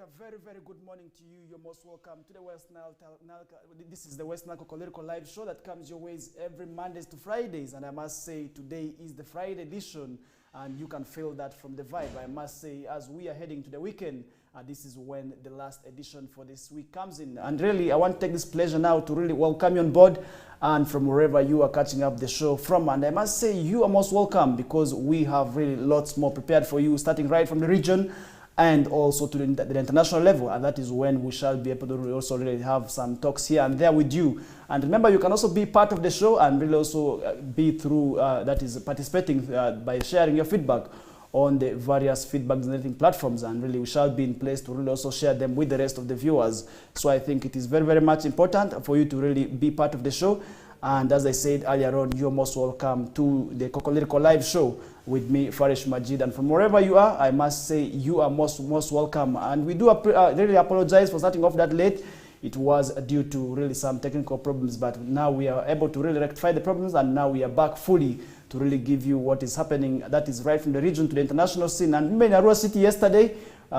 a very, very good morning to you. You're most welcome to the West Nile. This is the West Nile Kokoliriko live show that comes your ways every Mondays to Fridays. And I must say, today is the Friday edition, and you can feel that from the vibe. I must say, as we are heading to the weekend, this is when the last edition for this week comes in. And really, I want to take this pleasure now to really welcome you on board, and from wherever you are catching up the show from. And I must say, you are most welcome, because we have really lots more prepared for you, starting right from the region and also to the international level. And that is when we shall be able to also really have some talks here and there with you. And remember, you can also be part of the show and really also be through, that is participating by sharing your feedback on the various feedback generating platforms, and really we shall be in place to really also share them with the rest of the viewers. So I think it is very, very much important for you to really be part of the show. And as I said earlier on, you're most welcome to the Kokoliriko live show with me, Farish Majid. And from wherever you are, I must say you are most welcome. And we do really apologize for starting off that late. It was due to really some technical problems, but now we are able to really rectify the problems, and now we are back fully to really give you what is happening, that is right from the region to the international scene. And in Arua City yesterday,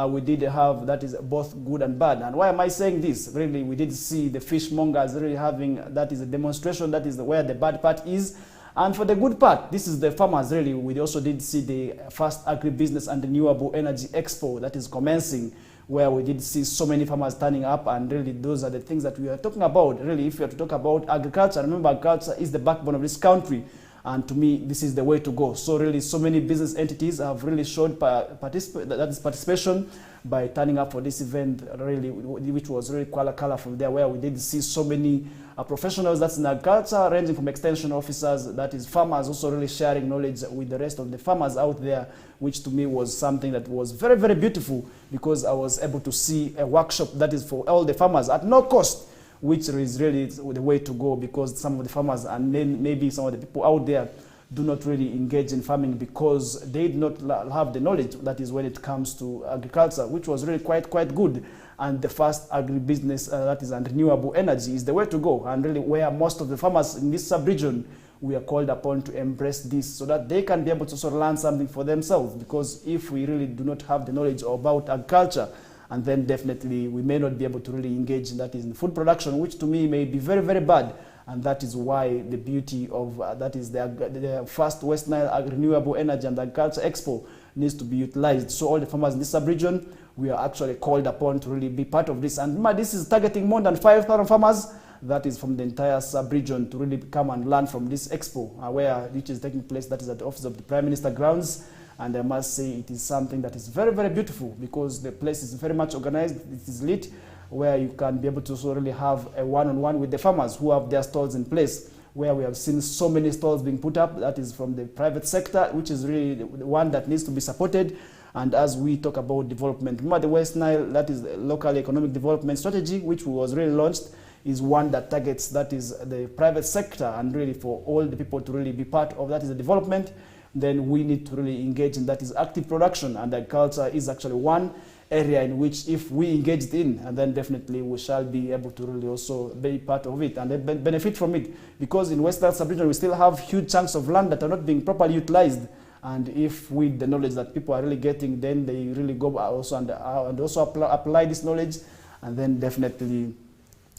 we did have, that is both good and bad. And why am I saying this? Really, we did see the fishmongers really having, that is a demonstration, that is where the bad part is. And for the good part, this is the farmers really. We also did see the first agribusiness and renewable energy expo that is commencing, where we did see so many farmers turning up, and really those are the things that we are talking about. Really, if you are to talk about agriculture, remember agriculture is the backbone of this country. And to me, this is the way to go. So really, so many business entities have really showed participation by turning up for this event, really, which was really quite colorful there, where we did see so many professionals that's in agriculture, ranging from extension officers, that is farmers, also really sharing knowledge with the rest of the farmers out there, which to me was something that was very, very beautiful, because I was able to see a workshop that is for all the farmers at no cost, which is really the way to go, because some of the farmers and then maybe some of the people out there do not really engage in farming because they do not have the knowledge, that is when it comes to agriculture, which was really quite good. And the first agribusiness, that is and renewable energy, is the way to go, and really where most of the farmers in this sub-region, we are called upon to embrace this so that they can be able to sort of learn something for themselves. Because if we really do not have the knowledge about agriculture, and then definitely we may not be able to really engage in that is in food production, which to me may be very, very bad. And that is why the beauty of that is the first West Nile Renewable Energy and Agriculture Expo needs to be utilized. So all the farmers in this sub-region, we are actually called upon to really be part of this. And remember, this is targeting more than 5,000 farmers, that is from the entire sub-region, to really come and learn from this expo, which is taking place, that is at the office of the Prime Minister grounds. And I must say it is something that is very, very beautiful, because the place is very much organized. It is lit, where you can be able to so really have a one-on-one with the farmers who have their stalls in place, where we have seen so many stalls being put up, that is from the private sector, which is really the one that needs to be supported. And as we talk about development, remember the West Nile, that is the local economic development strategy, which was really launched, is one that targets, that is the private sector, and really for all the people to really be part of that is the development. Then we need to really engage in that is active production, and agriculture is actually one area in which if we engaged in, and then definitely we shall be able to really also be part of it and then benefit from it. Because in Western sub-region we still have huge chunks of land that are not being properly utilized, and if with the knowledge that people are really getting, then they really go also and also apply this knowledge, and then definitely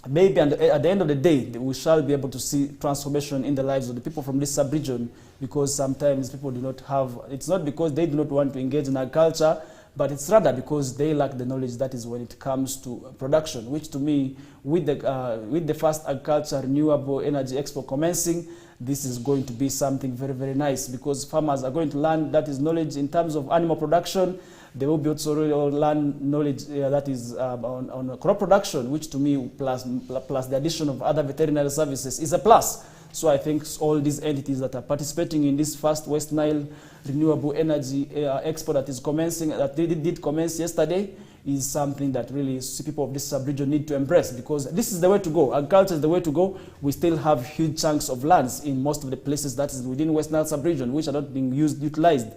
maybe at the end of the day, we shall be able to see transformation in the lives of the people from this sub-region, because sometimes people do not have, it's not because they do not want to engage in agriculture, but it's rather because they lack the knowledge, that is when it comes to production, which to me, with the first agriculture renewable energy expo commencing, this is going to be something very, very nice, because farmers are going to learn that is knowledge in terms of animal production. They will be also really learn knowledge that is on crop production, which to me, plus the addition of other veterinary services, is a plus. So I think all these entities that are participating in this first West Nile Renewable Energy Expo that is commencing, that they did commence yesterday, is something that really people of this sub-region need to embrace, because this is the way to go. Agriculture is the way to go. We still have huge chunks of lands in most of the places that is within West Nile sub-region, which are not being utilized.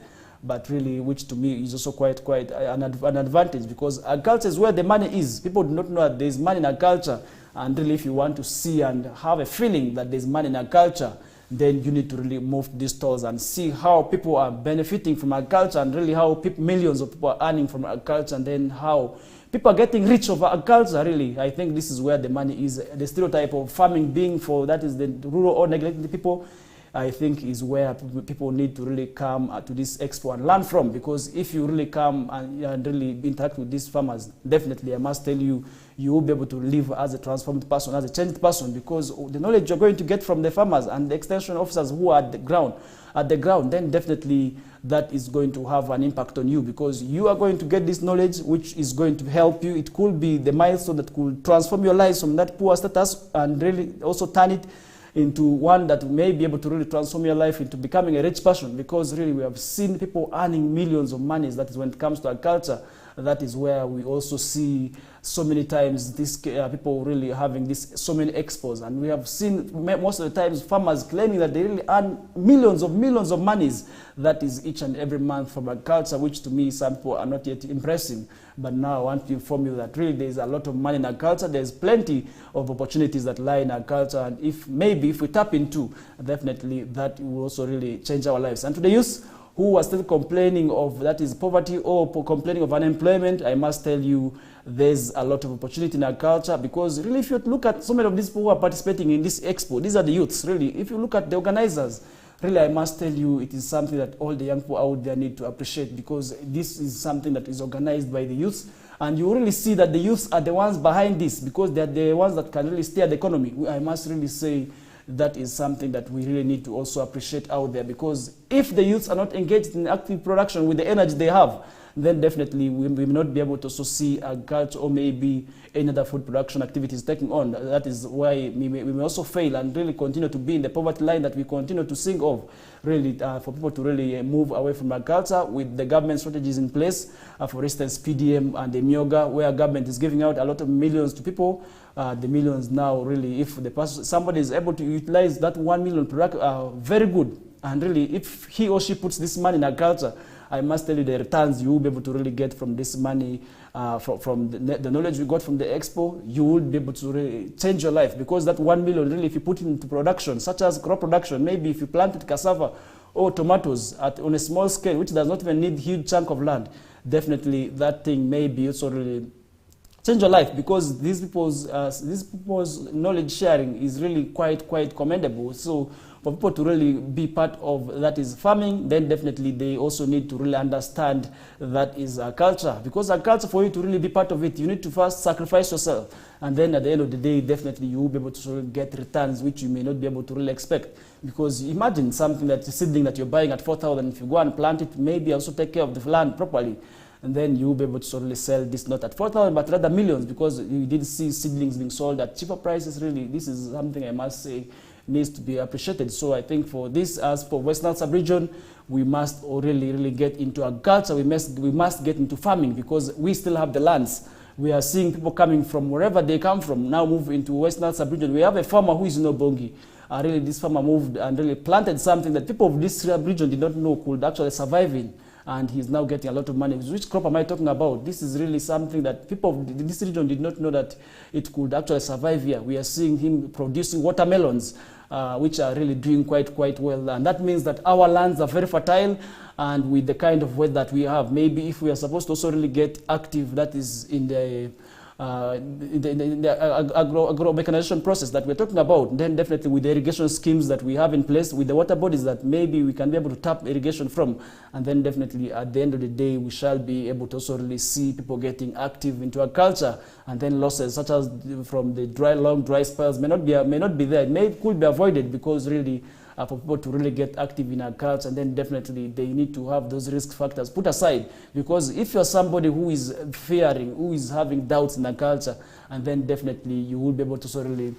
But really, which to me is also quite an advantage, because agriculture is where the money is. People do not know that there is money in agriculture, and really if you want to see and have a feeling that there is money in agriculture, then you need to really move to these stores and see how people are benefiting from agriculture, and really how millions of people are earning from agriculture, and then how people are getting rich over agriculture, really. I think this is where the money is. The stereotype of farming being for, that is the rural or neglected people, I think is where people need to really come to this expo and learn from, because if you really come and really interact with these farmers, definitely I must tell you, you will be able to live as a transformed person, as a changed person, because the knowledge you're going to get from the farmers and the extension officers who are at the ground, then definitely that is going to have an impact on you, because you are going to get this knowledge which is going to help you. It could be the milestone that could transform your lives from that poor status and really also turn it into one that may be able to really transform your life into becoming a rich person, because really we have seen people earning millions of monies. That is when it comes to agriculture. That is where we also see so many times these people really having so many expos, and we have seen most of the times farmers claiming that they really earn millions of monies. That is each and every month from agriculture, which to me some people are not yet impressing. But now I want to inform you that really there is a lot of money in agriculture. There's plenty of opportunities that lie in agriculture, and if we tap into, definitely that will also really change our lives. And to the youth who are still complaining of, that is, poverty or complaining of unemployment, I must tell you there's a lot of opportunity in agriculture, because really if you look at so many of these people who are participating in this expo, these are the youths really. If you look at the organizers, really I must tell you it is something that all the young people out there need to appreciate, because this is something that is organized by the youths, and you really see that the youths are the ones behind this, because they are the ones that can really steer the economy. I must really say that is something that we really need to also appreciate out there, because if the youths are not engaged in active production with the energy they have, then definitely we may not be able to also see agriculture or maybe any other food production activities taking on. That is why we may also fail and really continue to be in the poverty line that we continue to sing of, really, for people to really move away from agriculture with the government strategies in place. For instance, PDM and the Myoga, where government is giving out a lot of millions to people. The millions now, really, if somebody is able to utilize that 1 million product, very good. And really, if he or she puts this money in agriculture, I must tell you the returns you will be able to really get from this money, from the knowledge you got from the expo, you will be able to really change your life, because that 1 million, really, if you put it into production, such as crop production, maybe if you planted cassava or tomatoes on a small scale, which does not even need huge chunk of land, definitely that thing may be also really change your life, because these people's knowledge sharing is really quite commendable. So for people to really be part of that is farming, then definitely they also need to really understand that is a culture, because a culture, for you to really be part of it, you need to first sacrifice yourself, and then at the end of the day, definitely you will be able to get returns which you may not be able to really expect. Because imagine something that seedling that you're buying at 4,000, if you go and plant it, maybe also take care of the land properly, and then you will be able to really sell this not at 4,000 but rather millions, because you did see seedlings being sold at cheaper prices. Really, this is something I must say needs to be appreciated. So I think for this, as for Western Sub-Region, we must really get into agriculture. We must get into farming, because we still have the lands. We are seeing people coming from wherever they come from now move into Western Sub-Region. We have a farmer who is in Obongi. Really, this farmer moved and really planted something that people of this sub-region did not know could actually survive in. And he's now getting a lot of money. Which crop am I talking about? This is really something that people of this region did not know that it could actually survive here. We are seeing him producing watermelons, which are really doing quite well. And that means that our lands are very fertile, and with the kind of weather that we have, maybe if we are supposed to also really get active, that is in the agro-mechanization process that we're talking about, then definitely with the irrigation schemes that we have in place, with the water bodies that maybe we can be able to tap irrigation from, and then definitely at the end of the day, we shall be able to also really see people getting active into agriculture, and then losses such as from the long dry spells may not be there. It could be avoided, because really for people to really get active in agriculture, and then definitely they need to have those risk factors put aside, because if you're somebody who is fearing, who is having doubts in agriculture, and then definitely you will be able to sort of really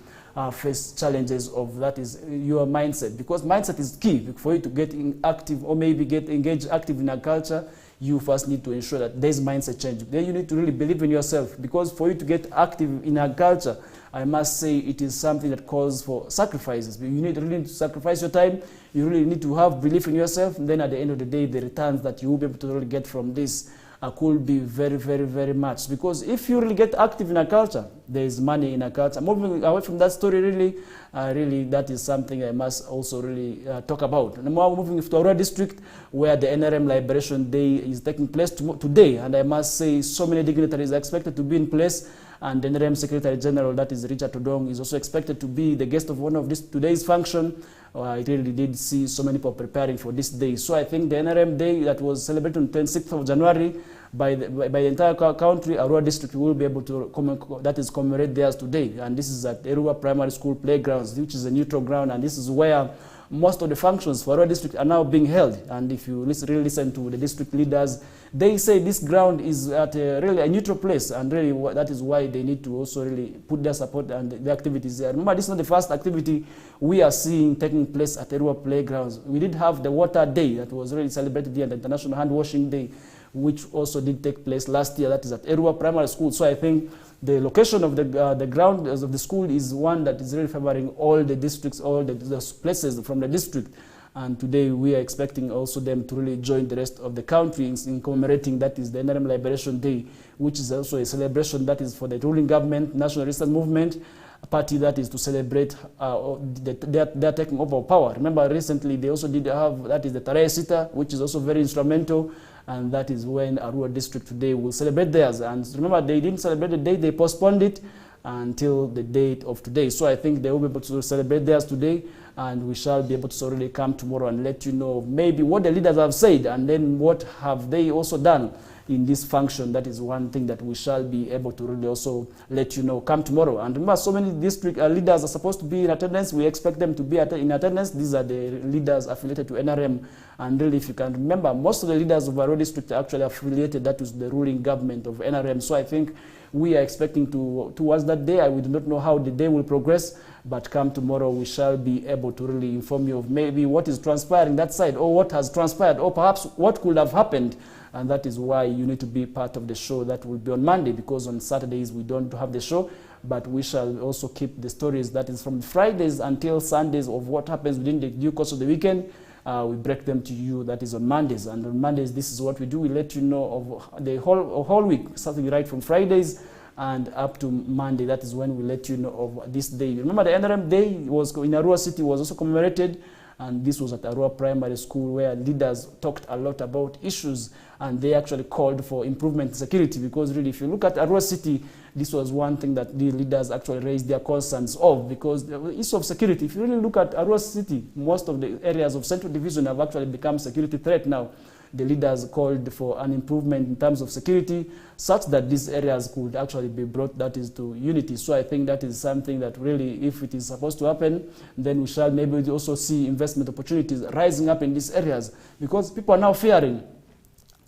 face challenges of that is your mindset, because mindset is key for you to get active or maybe get engaged active in agriculture. You first need to ensure that there's mindset change. Then you need to really believe in yourself, because for you to get active in agriculture, I must say it is something that calls for sacrifices. You really need to sacrifice your time. You really need to have belief in yourself. And then at the end of the day, the returns that you will be able to really get from this could be very, very, very much. Because if you really get active in a culture, there is money in a culture. Moving away from that story, really, that is something I must also really talk about. And now moving to Arua district, where the NRM Liberation Day is taking place today, and I must say so many dignitaries are expected to be in place, and the NRM Secretary General, that is Richard Odong, is also expected to be the guest of one of today's function. I really did see so many people preparing for this day. So I think the NRM Day that was celebrated on 26th of January by the entire country, Arua district will be able to commemorate theirs today. And this is at Arua Primary School Playgrounds, which is a neutral ground, and this is where most of the functions for Arua district are now being held. And if you really listen to the district leaders, they say this ground is at really a neutral place, and really that is why they need to also really put their support and the activities there. Remember, this is not the first activity we are seeing taking place at Arua Playgrounds. We did have the Water Day that was really celebrated here, the International Hand Washing Day, which also did take place last year. That is at Arua Primary School. So I think the location of the ground of the school is one that is really favoring all the districts, all the places from the district. And today we are expecting also them to really join the rest of the country in commemorating, that is the NRM Liberation Day, which is also a celebration that is for the ruling government, National Resistance Movement, a party that is to celebrate their taking over power. Remember, recently they also did have, that is the Tarehe Sita, which is also very instrumental, and that is when Arua district today will celebrate theirs. And remember, they didn't celebrate the day, they postponed it until the date of today. So I think they will be able to celebrate theirs today, and we shall be able to already come tomorrow and let you know maybe what the leaders have said, and then what have they also done in this function. That is one thing that we shall be able to really also let you know come tomorrow. And remember, so many district leaders are supposed to be in attendance. We expect them to be in attendance. These are the leaders affiliated to NRM. And really, if you can remember, most of the leaders of Arua district are actually affiliated, that is the ruling government of NRM. So I think we are expecting towards that day. We do not know how the day will progress, but come tomorrow we shall be able to really inform you of maybe what is transpiring that side, or what has transpired, or perhaps what could have happened. And that is why you need to be part of the show that will be on Monday, because on Saturdays we don't have the show, but we shall also keep the stories that is from Fridays until Sundays of what happens within the due course of the weekend. We break them to you, that is on Mondays. And on Mondays, this is what we do. We let you know of the whole week, starting right from Fridays and up to Monday. That is when we let you know of this day. Remember, the NRM Day was in Arua City, was also commemorated, and this was at Arua Primary School, where leaders talked a lot about issues, and they actually called for improvement in security, because really, if you look at Arua City, this was one thing that the leaders actually raised their concerns of, because the issue of security, if you really look at Arua City, most of the areas of Central Division have actually become security threat now. The leaders called for an improvement in terms of security, such that these areas could actually be brought, that is, to unity. So I think that is something that really, if it is supposed to happen, then we shall maybe also see investment opportunities rising up in these areas, because people are now fearing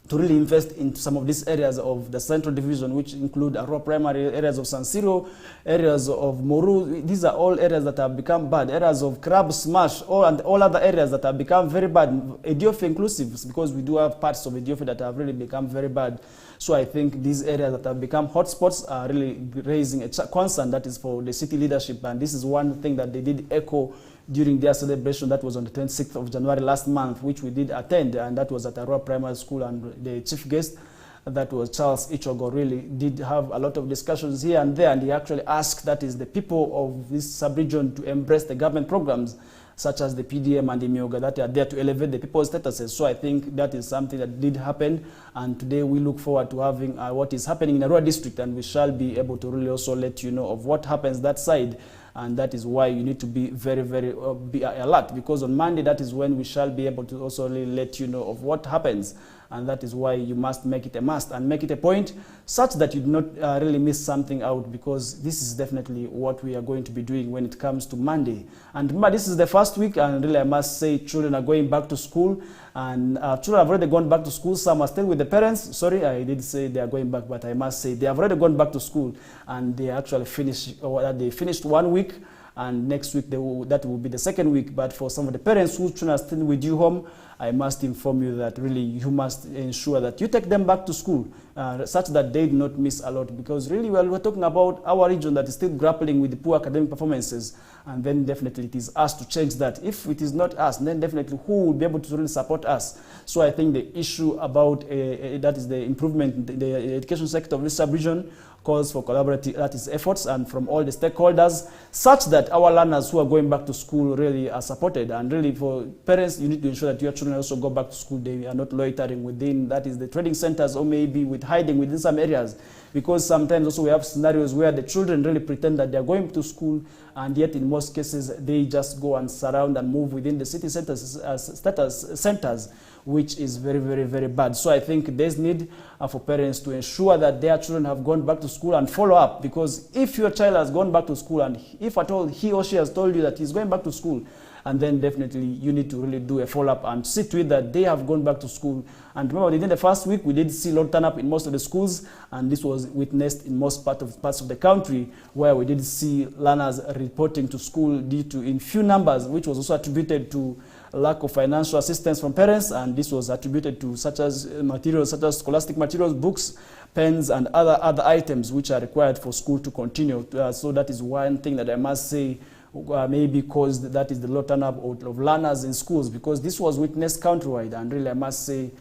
to really invest into some of these areas of the Central Division, which include Arua Primary, areas of San Siro, areas of Moru. These are all areas that have become bad, areas of Crab Smash, and all other areas that have become very bad, Ethiopia inclusive, because we do have parts of Ethiopia that have really become very bad. So I think these areas that have become hotspots are really raising a concern that is for the city leadership, and this is one thing that they did echo during their celebration that was on the 26th of January last month, which we did attend, and that was at Arua Primary School, and the chief guest, that was Charles Ichogo, really did have a lot of discussions here and there, and he actually asked, that is, the people of this sub-region to embrace the government programs such as the PDM and the Mioga that are there to elevate the people's statuses. So I think that is something that did happen, and today we look forward to having what is happening in Arua district, and we shall be able to really also let you know of what happens that side. And that is why you need to be very, very be alert, because on Monday, that is when we shall be able to also really let you know of what happens. And that is why you must make it a must and make it a point, such that you do not really miss something out, because this is definitely what we are going to be doing when it comes to Monday. And remember, this is the first week, and really I must say children are going back to school, and children have already gone back to school. Some are still with the parents. Sorry, I did say they are going back, but I must say they have already gone back to school, and they actually finished 1 week. and next week that will be the second week. But for some of the parents whose children are still with you home, I must inform you that really you must ensure that you take them back to school such that they do not miss a lot, because really we're talking about our region that is still grappling with the poor academic performances, and then definitely it is us to change that. If it is not us, then definitely who will be able to really support us? So I think the issue about that is the improvement in the education sector of this sub-region calls for collaborative efforts and from all the stakeholders, such that our learners who are going back to school really are supported. And really for parents, you need to ensure that your children also go back to school. They are not loitering within, that is the trading centers, or maybe with hiding within some areas, because sometimes also we have scenarios where the children really pretend that they are going to school, and yet in most cases they just go and surround and move within the city centers, which is very, very, very bad. So I think there's need for parents to ensure that their children have gone back to school and follow up, because if your child has gone back to school, and if at all he or she has told you that he's going back to school, and then definitely you need to really do a follow-up and see to it that they have gone back to school. And remember, within the first week, we did see a lot of turn up in most of the schools, and this was witnessed in most parts of the country, where we did see learners reporting to school due to in few numbers, which was also attributed to lack of financial assistance from parents, and this was attributed to such as materials, such as scholastic materials, books, pens, and other items which are required for school to continue. So that is one thing that I must say maybe caused, that is the low turn up of learners in schools, because this was witnessed countrywide. And really I must say,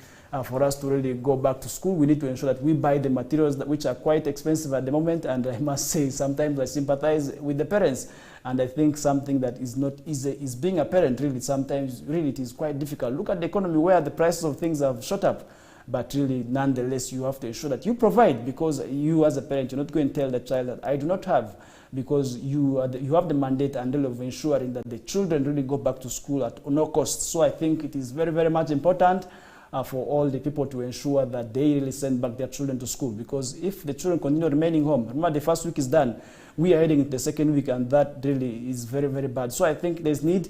for us to really go back to school, we need to ensure that we buy the materials which are quite expensive at the moment. And I must say, sometimes I sympathize with the parents, and I think something that is not easy is being a parent. Really, sometimes really it is quite difficult. Look at the economy where the prices of things have shot up, but really nonetheless you have to ensure that you provide, because you as a parent, you're not going to tell the child that I do not have, because you have the mandate and of ensuring that the children really go back to school at no cost. So I think it is very, very much important for all the people to ensure that they really send back their children to school, because if the children continue remaining home, remember the first week is done, we are heading into the second week, and that really is very, very bad. So I think there's need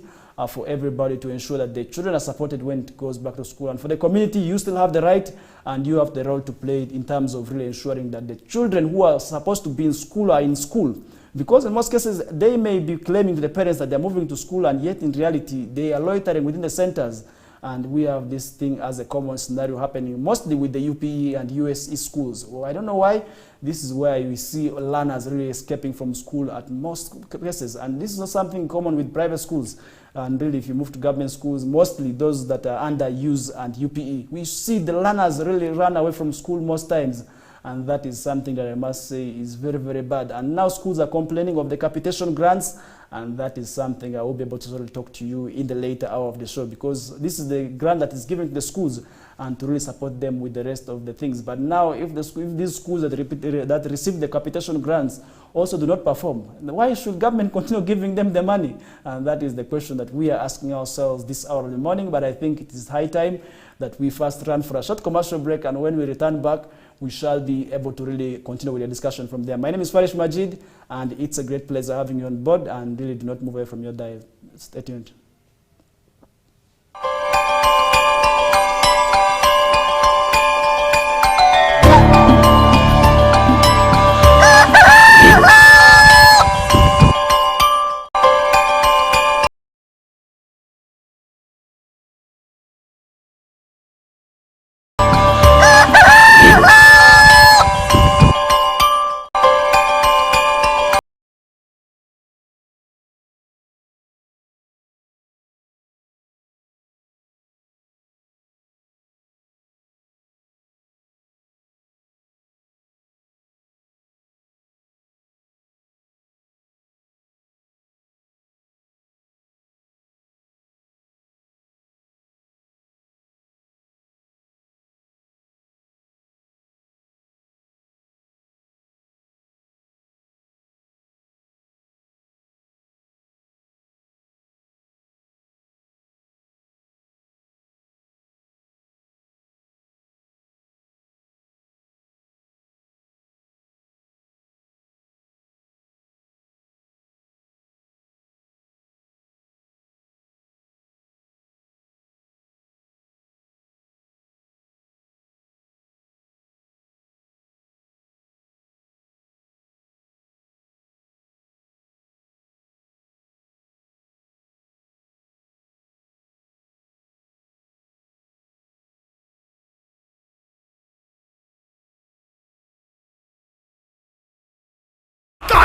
for everybody to ensure that the children are supported when it goes back to school. And for the community, you still have the right and you have the role to play in terms of really ensuring that the children who are supposed to be in school are in school. Because in most cases, they may be claiming to the parents that they're moving to school, and yet in reality, they are loitering within the centers. And we have this thing as a common scenario happening mostly with the UPE and USE schools. Well, I don't know why. This is where we see learners really escaping from school at most cases. And this is not something common with private schools. And really, if you move to government schools, mostly those that are under use and UPE, we see the learners really run away from school most times. And that is something that I must say is very, very bad. And now schools are complaining of the capitation grants, and that is something I will be able to sort of talk to you in the later hour of the show, because this is the grant that is given to the schools and to really support them with the rest of the things. But now if these schools that receive the capitation grants also do not perform, why should government continue giving them the money? And that is the question that we are asking ourselves this hour of the morning. But I think it is high time that we first run for a short commercial break, and when we return back, we shall be able to really continue with the discussion from there. My name is Farish Majid, and it's a great pleasure having you on board, and really do not move away from your dial. Stay tuned.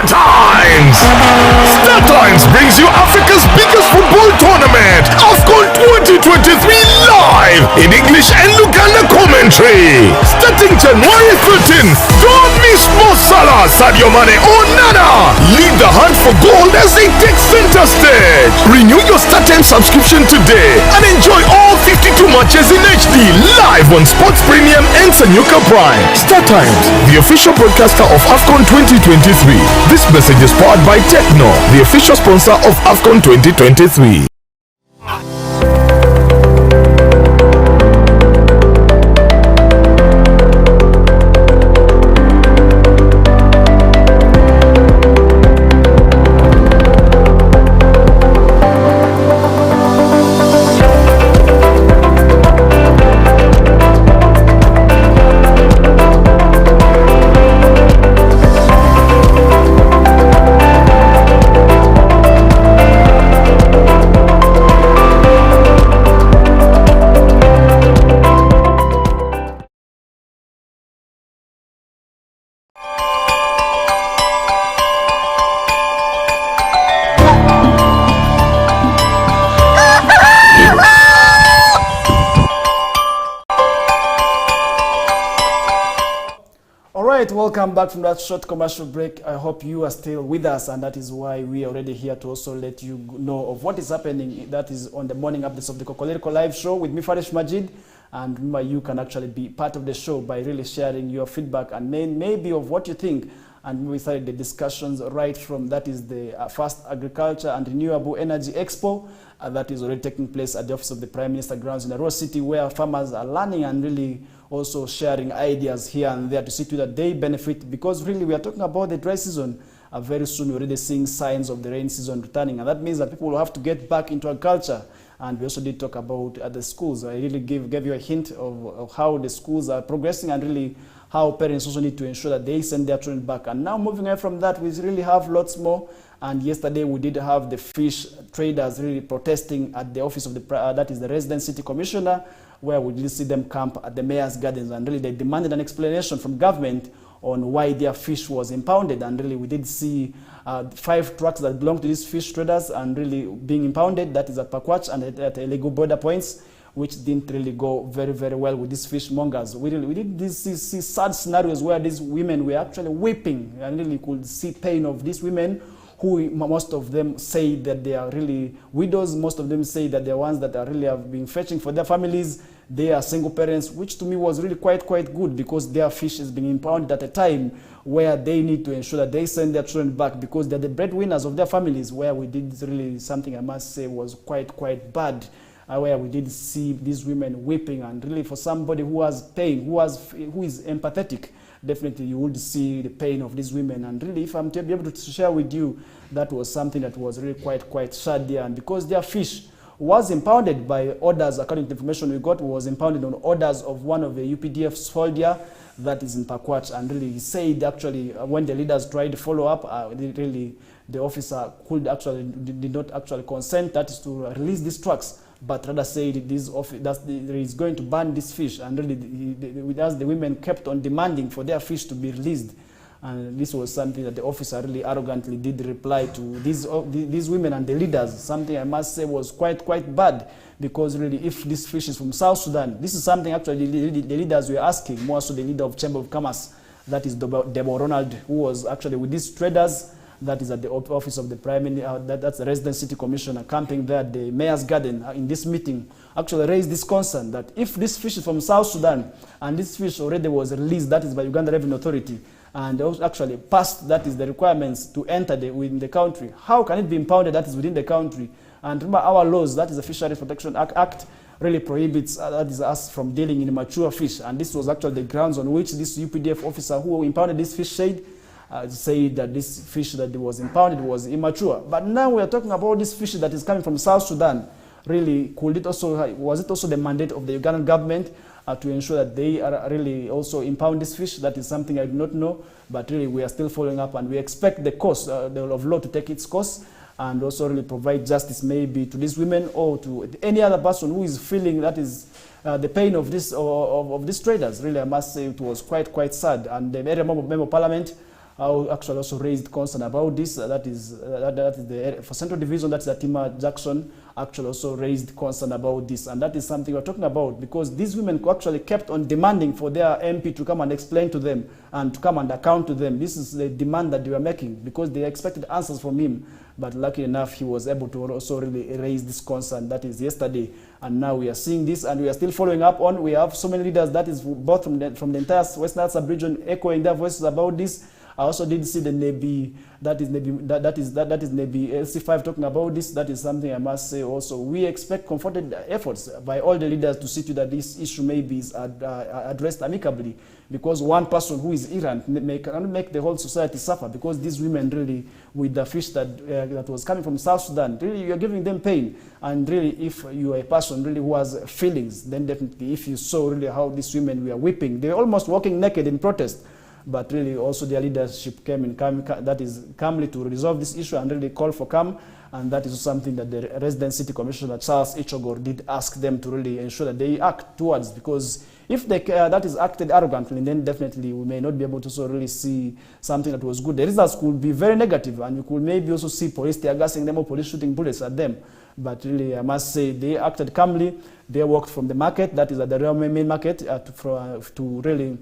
Times! Star Times brings you Africa's biggest football tournament, AFCON 2023 live in English and Luganda commentary. Starting January 13th, don't miss Mo Salah, Sadio Mane or Nana. Lead the hunt for gold as they take center stage. Renew your Star Times subscription today and enjoy all 52 matches in HD live on Sports Premium and Sanyuka Prime. Star Times, the official broadcaster of AFCON 2023. This message is powered by Techno, the official sponsor of AFCON 2023. Welcome back from that short commercial break. I hope you are still with us, and that is why we are already here to also let you know of what is happening. That is on the morning updates of the Kokoliriko live show with me, Farish Majid. And remember, you can actually be part of the show by really sharing your feedback and maybe of what you think. And we started the discussions right from that is the first Agriculture and Renewable Energy Expo that is already taking place at the office of the Prime Minister grounds in the Rose City, where farmers are learning and really also sharing ideas here and there to see to that they benefit, because really we are talking about the dry season. Very soon we're already seeing signs of the rain season returning, and that means that people will have to get back into agriculture. And we also did talk about the schools. I really gave you a hint of how the schools are progressing, and really how parents also need to ensure that they send their children back. And now moving away from that, we really have lots more. And yesterday we did have the fish traders really protesting at the office of the that is the resident city commissioner, where we did see them camp at the mayor's gardens, and really they demanded an explanation from government on why their fish was impounded. And really we did see 5 trucks that belong to these fish traders and really being impounded. That is at Pakwach and at illegal border points, which didn't really go very, very well with these fishmongers. We did see sad scenarios where these women were actually weeping, and really could see pain of these women, who most of them say that they are really widows. Most of them say that they're ones that are really have been fetching for their families. They are single parents, which to me was really quite good, because their fish is being impounded at a time where they need to ensure that they send their children back, because they're the breadwinners of their families, where we did really something I must say was quite bad, where we did see these women weeping. And really for somebody who has pain, who is empathetic, definitely you would see the pain of these women. And really, if I'm to be able to share with you, that was something that was really quite sad there. And because their fish was impounded by orders, according to the information we got, was impounded on orders of one of the UPDF soldier that is in Pakwach. And really he said actually when the leaders tried to follow up, really the officer did not actually consent, that is to release these trucks, but rather said there is going to ban this fish. And really the women kept on demanding for their fish to be released. And this was something that the officer really arrogantly did reply to these women and the leaders. Something I must say was quite bad, because really if this fish is from South Sudan, this is something actually the leaders were asking, more so the leader of Chamber of Commerce, that is Deborah Ronald, who was actually with these traders, that is at the office of the Prime Minister, that's the resident city commissioner, camping there at the mayor's garden in this meeting, actually raised this concern that if this fish is from South Sudan, and this fish already was released, that is by Uganda Revenue Authority, and also actually passed, that is the requirements to enter within the country, how can it be impounded that is within the country? And remember our laws, that is the Fisheries Protection Act, really prohibits that is us from dealing in mature fish. And this was actually the grounds on which this UPDF officer who impounded this fish said that this fish that was impounded was immature. But now we are talking about this fish that is coming from South Sudan. Really, was it also the mandate of the Ugandan government to ensure that they are really also impound this fish? That is something I do not know, but really we are still following up, and we expect the course of law to take its course, and also really provide justice maybe to these women or to any other person who is feeling that is the pain of this of these traders. Really, I must say it was quite sad. And the area member of parliament actually also raised concern about this. That is the for Central Division. That's Atima Jackson actually also raised concern about this, and that is something we're talking about, because these women actually kept on demanding for their MP to come and explain to them and to come and account to them. This is the demand that they were making, because they expected answers from him. But lucky enough, he was able to also really raise this concern. That is yesterday, and now we are seeing this, and we are still following up on. We have so many leaders, that is both from the entire West Nile sub-region, echoing their voices about this. I also did see the Nebi, that is Nebi LC5 talking about this. That is something I must say also. We expect concerted efforts by all the leaders to see to that this issue maybe is addressed amicably, because one person who is errant cannot make the whole society suffer, because these women really, with the fish that was coming from South Sudan, really you're giving them pain. And really, if you are a person really who has feelings, then definitely if you saw really how these women were weeping, they're almost walking naked in protest. But really also their leadership came in that is calmly to resolve this issue and really call for calm. And that is something that the resident city commissioner Charles Ichogor did ask them to really ensure that they act towards, because if they that is acted arrogantly, then definitely we may not be able to so really see something that was good. The results could be very negative, and you could maybe also see police tear gassing them or police shooting bullets at them. But really, I must say, they acted calmly. They walked from the market, that is at the real main market, to really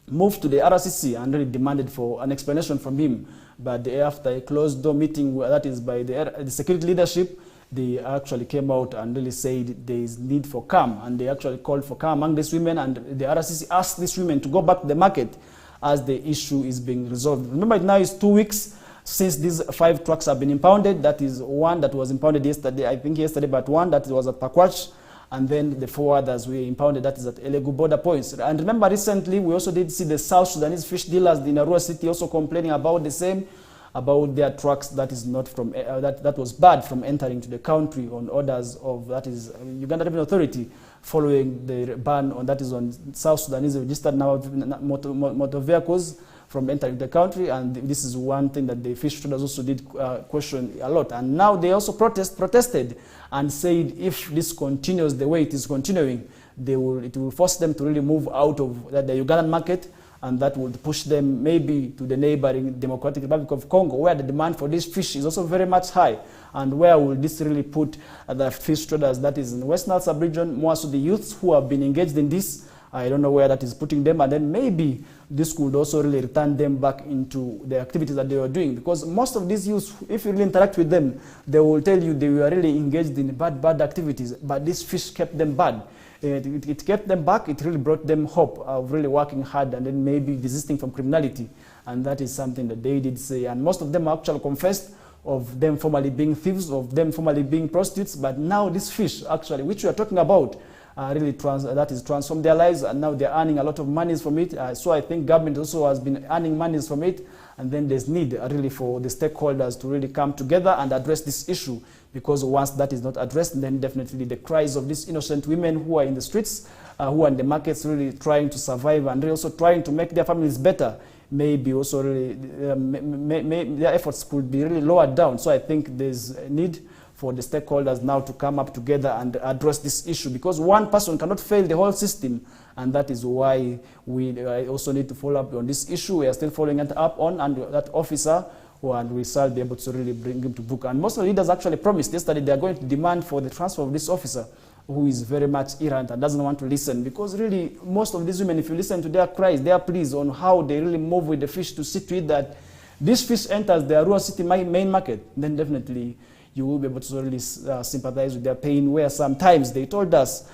moved to the RCC and really demanded for an explanation from him. But after a closed door meeting, that is by the security leadership, they actually came out and really said there is need for calm, and they actually called for calm among these women, and the RCC asked these women to go back to the market as the issue is being resolved. Remember, now it's 2 weeks since these 5 trucks have been impounded. That is one that was impounded yesterday, I think yesterday, but one that was at Pakwach. And then the 4 others we impounded, that is at Elegu border points. And remember, recently we also did see the South Sudanese fish dealers in Arua City also complaining about the same, about their trucks that is not from that was barred from entering to the country on orders of, that is, Uganda Revenue Authority, following the ban on, that is, on South Sudanese registered now motor vehicles from entering the country. And this is one thing that the fish traders also did question a lot. And now they also protested and said if this continues the way it is continuing, it will force them to really move out of the Ugandan market, and that would push them maybe to the neighboring Democratic Republic of Congo, where the demand for this fish is also very much high. And where will this really put the fish traders, that is in the West Nile sub-region, more so the youths who have been engaged in this? I don't know where that is putting them, and then maybe this could also really return them back into the activities that they were doing. Because most of these youths, if you really interact with them, they will tell you they were really engaged in bad activities, but this fish kept them bad. It kept them back. It really brought them hope of really working hard and then maybe desisting from criminality. And that is something that they did say. And most of them actually confessed of them formerly being thieves, of them formerly being prostitutes. But now this fish, actually, which we are talking about, really transformed their lives, and now they're earning a lot of monies from it. So I think government also has been earning monies from it, and then there's need really for the stakeholders to really come together and address this issue, because once that is not addressed, then definitely the cries of these innocent women who are in the streets, who are in the markets really trying to survive and really also trying to make their families better, maybe also really, their efforts could be really lowered down. So I think there's a need for the stakeholders now to come up together and address this issue, because one person cannot fail the whole system, and that is why we also need to follow up on this issue. We are still following it up on, and that officer, and we shall be able to really bring him to book. And most of the leaders actually promised yesterday they are going to demand for the transfer of this officer, who is very much errant and doesn't want to listen, because really most of these women, if you listen to their cries, their pleas on how they really move with the fish to see to it that this fish enters the Arua City main market, then definitely you will be able to really sympathize with their pain, where sometimes they told us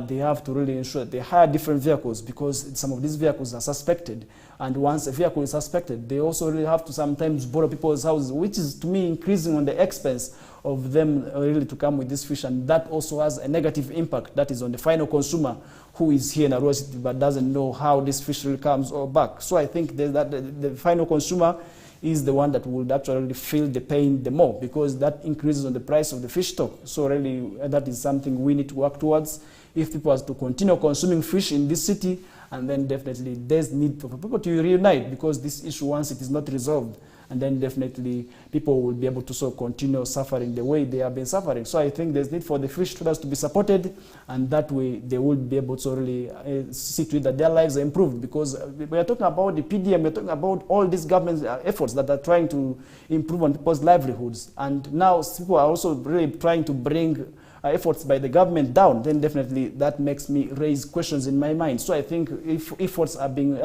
they have to really ensure that they hire different vehicles, because some of these vehicles are suspected. And once a vehicle is suspected, they also really have to sometimes borrow people's houses, which is, to me, increasing on the expense of them really to come with this fish. And that also has a negative impact, that is on the final consumer, who is here in Arua City but doesn't know how this fish really comes or back. So I think that the final consumer is the one that would actually feel the pain the more, because that increases on the price of the fish stock. So really, that is something we need to work towards if people are to continue consuming fish in this city. And then definitely there's need for people to reunite, because this issue, once it is not resolved, and then definitely people will be able to sort of continue suffering the way they have been suffering. So I think there's need for the fish traders to be supported, and that way they will be able to really see to it that their lives are improved, because we are talking about the PDM, we're talking about all these government efforts that are trying to improve on people's livelihoods, and now people are also really trying to bring efforts by the government down, then definitely that makes me raise questions in my mind. So I think if efforts are being,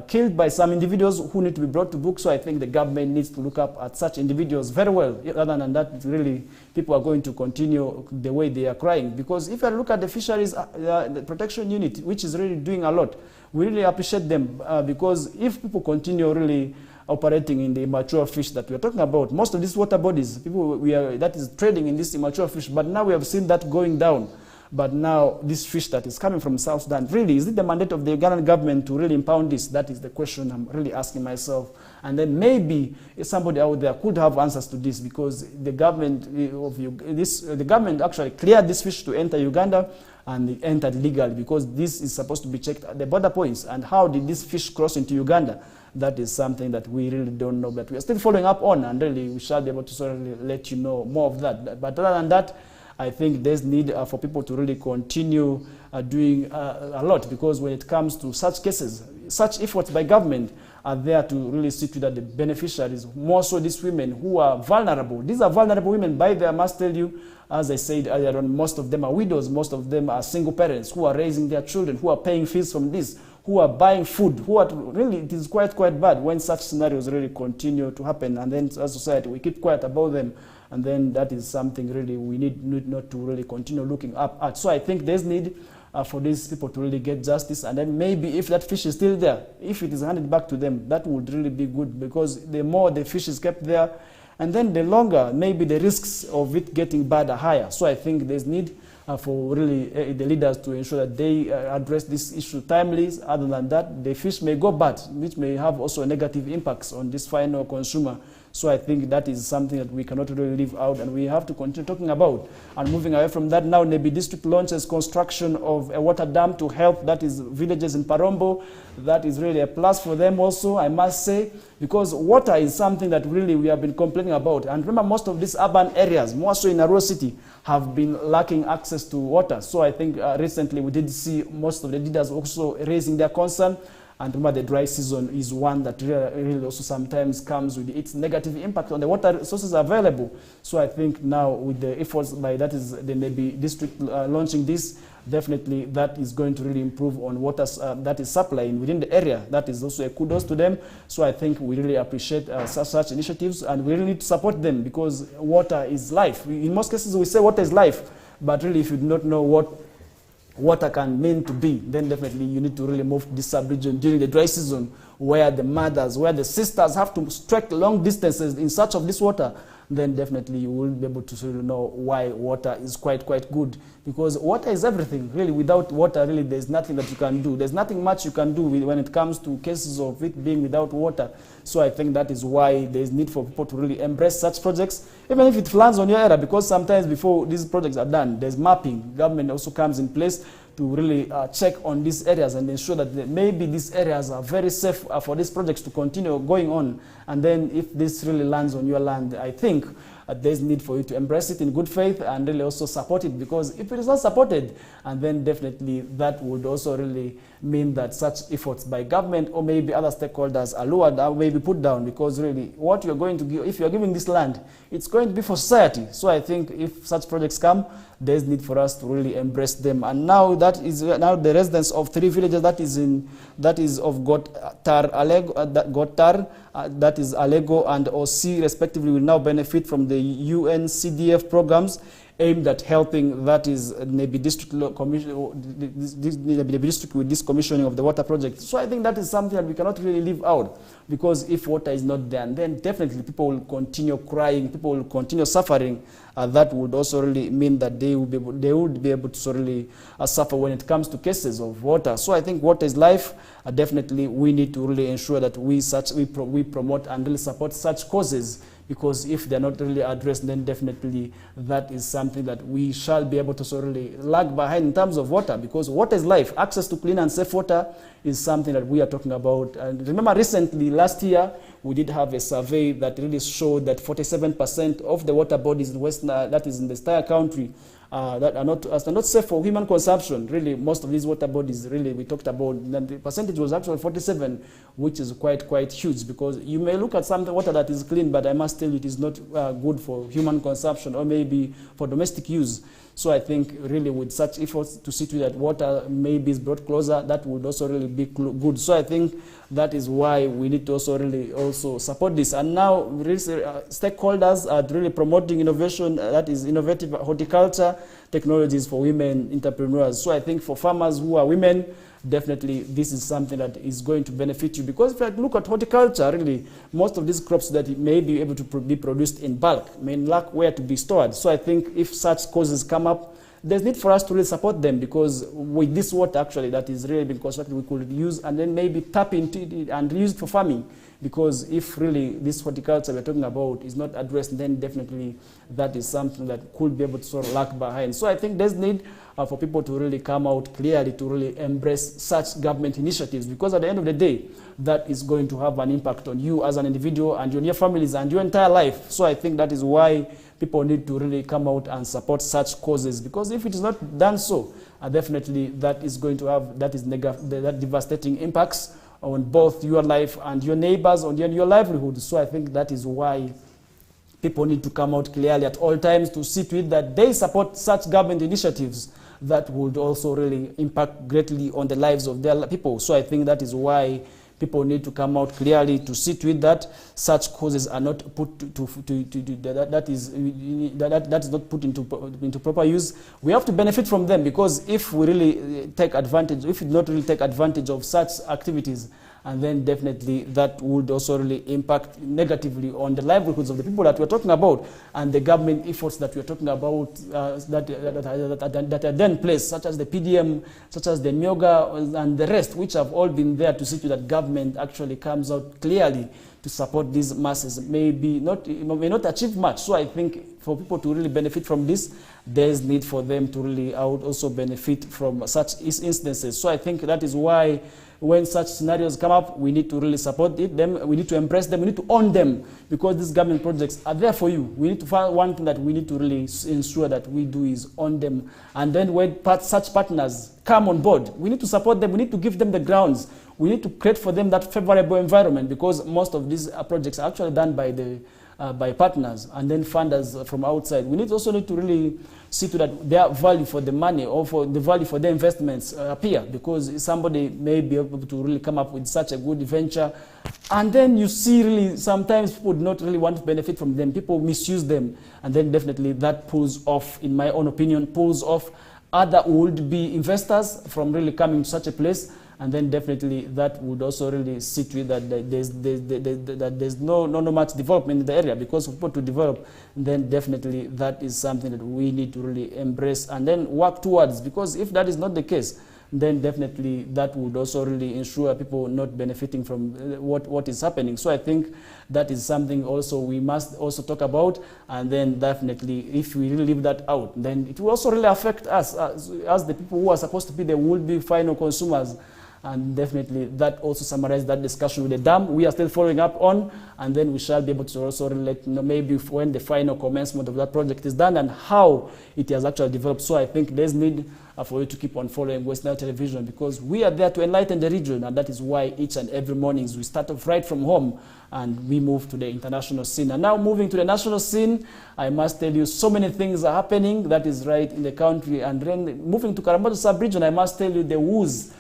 killed by some individuals who need to be brought to book, so I think the government needs to look up at such individuals very well. Other than that, really, people are going to continue the way they are crying. Because if I look at the fisheries the protection unit, which is really doing a lot, we really appreciate them, because if people continue really operating in the immature fish that we are talking about, most of these water bodies, people that is trading in this immature fish, but now we have seen that going down. But now this fish that is coming from South Sudan, really, is it the mandate of the Ugandan government to really impound this? That is the question I'm really asking myself. And then maybe somebody out there could have answers to this, because the government the government actually cleared this fish to enter Uganda, and it entered legally, because this is supposed to be checked at the border points. And how did this fish cross into Uganda? That is something that we really don't know, but we are still following up on, and really we shall be able to sort of let you know more of that. But other than that, I think there's need for people to really continue doing a lot, because when it comes to such cases, such efforts by government are there to really see to that the beneficiaries, more so these women who are vulnerable. These are vulnerable women, by the I must tell you, as I said earlier on, most of them are widows, most of them are single parents who are raising their children, who are paying fees from this, who are buying food, who are really, it is quite bad when such scenarios really continue to happen, and then as a society we keep quiet about them. And then that is something really we need not to really continue looking up at. So I think there's need for these people to really get justice. And then maybe if that fish is still there, if it is handed back to them, that would really be good, because the more the fish is kept there, and then the longer maybe the risks of it getting bad are higher. So I think there's need for really the leaders to ensure that they address this issue timely. Other than that, the fish may go bad, which may have also negative impacts on this final consumer. So I think that is something that we cannot really leave out, and we have to continue talking about. And moving away from that, now Nebi District launches construction of a water dam to help, that is villages in Parombo. That is really a plus for them also, I must say, because water is something that really we have been complaining about. And remember, most of these urban areas, more so in Arua City, have been lacking access to water. So I think recently we did see most of the leaders also raising their concern. And remember, the dry season is one that really also sometimes comes with its negative impact on the water sources available. So I think now with the efforts by that is the Nebi District launching this, definitely that is going to really improve on water that is supplying within the area. That is also a kudos to them. So I think we really appreciate such initiatives, and we really need to support them, because water is life. In most cases we say water is life, but really if you do not know what water can mean to be, then definitely you need to really move to this sub-region during the dry season, where the mothers, where the sisters have to trek long distances in search of this water. Then definitely you will be able to sort of know why water is quite good, because water is everything. Really, without water, really there's nothing that you can do. There's nothing much you can do when it comes to cases of it being without water. So I think that is why there's need for people to really embrace such projects, even if it lands on your area, because sometimes before these projects are done, there's mapping. Government also comes in place to really check on these areas and ensure that maybe these areas are very safe for these projects to continue going on. And then if this really lands on your land, I think there's need for you to embrace it in good faith and really also support it, because if it is not supported, and then definitely that would also really mean that such efforts by government or maybe other stakeholders are lowered or maybe put down, because really what you're going to give, if you're giving this land, it's going to be for society. So I think if such projects come, there's need for us to really embrace them. And now that is now the residents of 3 villages that is of Gotar, that is Alego and OC respectively, will now benefit from the UNCDF programs aimed at helping, that is Nebi District District with this commissioning of the water project. So I think that is something that we cannot really leave out, because if water is not there, then definitely people will continue crying, people will continue suffering. That would also really mean that they would be able to really suffer when it comes to cases of water. So I think water is life. Definitely we need to really ensure that we promote and really support such causes, because if they're not really addressed, then definitely that is something that we shall be able to really lag behind in terms of water, because water is life. Access to clean and safe water is something that we are talking about. And remember recently, last year, we did have a survey that really showed that 47% of the water bodies in Western, that is in the entire country, that are not safe for human consumption. Really, most of these water bodies, really, we talked about, and the percentage was actually 47, which is quite huge, because you may look at some water that is clean, but I must tell you it is not good for human consumption or maybe for domestic use. So I think really with such efforts to see to that water maybe is brought closer, that would also really be good. So I think that is why we need to also really support this. And now stakeholders are really promoting innovation, that is innovative horticulture technologies for women entrepreneurs. So I think for farmers who are women, definitely this is something that is going to benefit you, because if I look at horticulture, really most of these crops that may be able to be produced in bulk may lack where to be stored. So I think if such causes come up, there's need for us to really support them, because with this water actually that is really been constructed, we could use and then maybe tap into it and use it for farming. Because if really this horticulture we're talking about is not addressed, then definitely that is something that could be able to sort of lag behind. So I think there's need for people to really come out clearly to really embrace such government initiatives, because at the end of the day, that is going to have an impact on you as an individual and on your families and your entire life. So I think that is why people need to really come out and support such causes, because if it is not done so, definitely that is going to have that devastating impacts on both your life and your neighbors, on your livelihood. So I think that is why people need to come out clearly at all times to see to it that they support such government initiatives that would also really impact greatly on the lives of their people. So I think that is why people need to come out clearly to see to it that such causes are not put that is not put into proper use. We have to benefit from them, because if we really take advantage, if we not really take advantage of such activities, and then definitely that would also really impact negatively on the livelihoods of the people that we're talking about, and the government efforts that we're talking about that are then placed, such as the PDM, such as the MIOGA, and the rest, which have all been there to see to that government actually comes out clearly to support these masses. May not achieve much. So I think for people to really benefit from this, there's need for them to really also benefit from such instances. So I think that is why when such scenarios come up, we need to really support them, we need to embrace them, we need to own them, because these government projects are there for you. We need to find one thing that we need to really ensure that we do is own them. And then when such partners come on board, we need to support them, we need to give them the grounds, we need to create for them that favorable environment, because most of these projects are actually done by partners and then funders from outside. We also need to really see to that their value for the money or for the value for their investments appear, because somebody may be able to really come up with such a good venture, and then you see really sometimes people do not really want to benefit from them, people misuse them, and then definitely that pulls off, in my own opinion, pulls off other would-be investors from really coming to such a place. And then definitely that would also really see to it that there's no much development in the area, because for people to develop, then definitely that is something that we need to really embrace and then work towards, because if that is not the case, then definitely that would also really ensure people not benefiting from what is happening. So I think that is something also we must also talk about, and then definitely if we really leave that out, then it will also really affect us as the people who are supposed to be the would-be final consumers. And definitely that also summarizes that discussion with the dam. We are still following up on, and then we shall be able to also let you know maybe when the final commencement of that project is done and how it has actually developed. So I think there's need for you to keep on following West Nile Television, because we are there to enlighten the region, and that is why each and every mornings we start off right from home and we move to the international scene. And now moving to the national scene, I must tell you so many things are happening that is right in the country. And then moving to Karambato sub-region, I must tell you the woes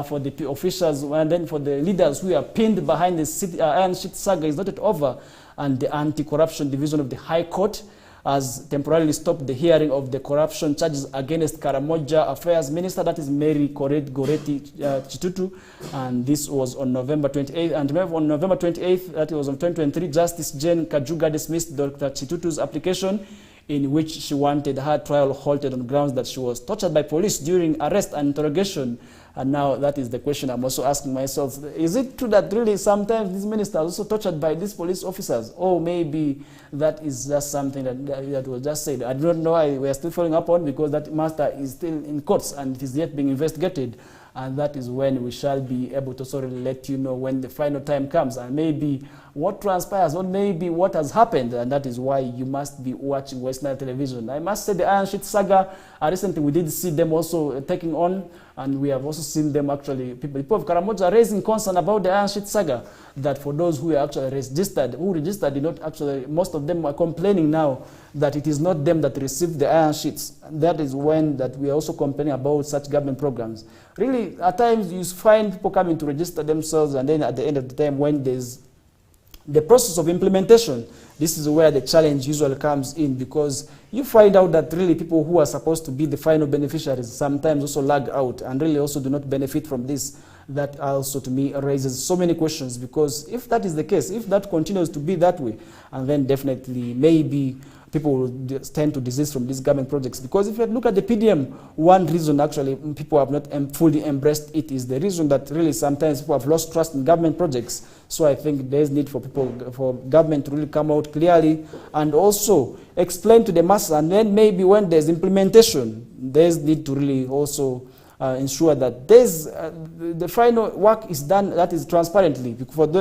for the officials and then for the leaders who are pinned behind the Iron Sheet saga is not yet over, and the Anti-Corruption Division of the High Court has temporarily stopped the hearing of the corruption charges against Karamoja Affairs Minister, that is Mary Goreti Chitutu, and this was on November 28th. And on November 28th, that was on 2023, Justice Jane Kajuga dismissed Dr. Chitutu's application, in which she wanted her trial halted on grounds that she was tortured by police during arrest and interrogation. And now that is the question I'm also asking myself. Is it true that really sometimes these ministers are also tortured by these police officers? Or maybe that is just something that was just said. I do not know. We are still following up on, because that matter is still in courts and it is yet being investigated. And that is when we shall be able to sort of let you know when the final time comes. And maybe what transpires, or maybe what has happened, and that is why you must be watching West Nile Television. I must say the Iron Sheet saga, recently we did see them also taking on, and we have also seen them actually, people of Karamoja raising concern about the Iron Sheet saga, that for those who are actually registered, did not actually, most of them are complaining now that it is not them that received the iron sheets. And that is when that we are also complaining about such government programs. Really, at times you find people coming to register themselves, and then at the end of the time, when there's the process of implementation, this is where the challenge usually comes in, because you find out that really people who are supposed to be the final beneficiaries sometimes also lag out and really also do not benefit from this. That also to me raises so many questions, because if that is the case, if that continues to be that way, and then definitely maybe people will tend to desist from these government projects. Because if you look at the PDM, one reason actually people have not fully embraced it is the reason that really sometimes people have lost trust in government projects. So I think there's need for government to really come out clearly and also explain to the masses, and then maybe when there's implementation, there's need to really also ensure that there's, the final work is done, that is transparently,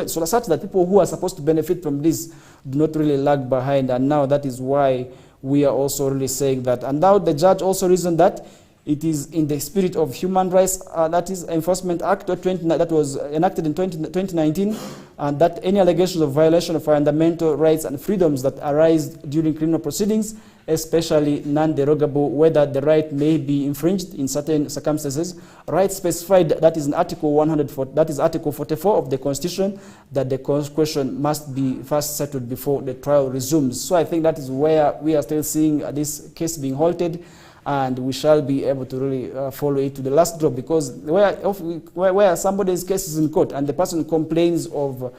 so such that people who are supposed to benefit from this do not really lag behind. And now that is why we are also really saying that. And now the judge also reasoned that it is in the spirit of Human Rights, that is Enforcement Act that was enacted in 2019, and that any allegations of violation of fundamental rights and freedoms that arise during criminal proceedings, especially non-derogable, whether the right may be infringed in certain circumstances, rights specified, that is in Article 104, that is Article 44 of the Constitution, that the question must be first settled before the trial resumes. So I think that is where we are still seeing this case being halted, and we shall be able to really follow it to the last drop, because where somebody's case is in court and the person complains of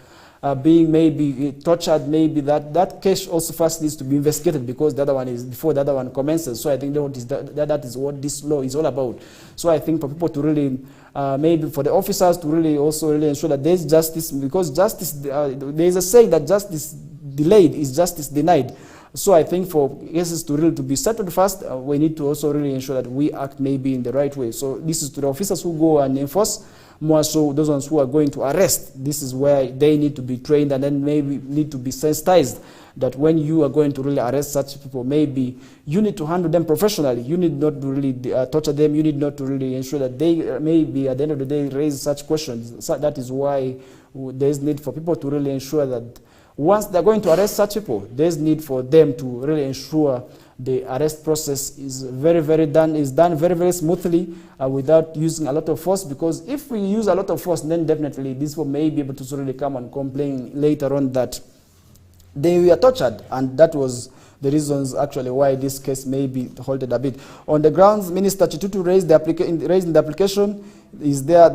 being maybe tortured, maybe that case also first needs to be investigated, because the other one is before the other one commences. So I think that is what this law is all about. So I think for people to really, maybe for the officers to really also really ensure that there's justice, because justice, there is a saying that justice delayed is justice denied. So I think for cases to really to be settled first, we need to also really ensure that we act maybe in the right way. So this is to the officers who go and enforce, more so those ones who are going to arrest. This is where they need to be trained, and then maybe need to be sensitized that when you are going to really arrest such people, maybe you need to handle them professionally. You need not to really torture them. You need not to really ensure that they maybe at the end of the day raise such questions. So that is why there's need for people to really ensure that once they're going to arrest such people, there's need for them to really ensure the arrest process is done very, very smoothly without using a lot of force, because if we use a lot of force, then definitely these people may be able to really come and complain later on that they were tortured, and that was the reasons actually why this case may be halted a bit. On the grounds, Minister Chitutu raised in the application, is there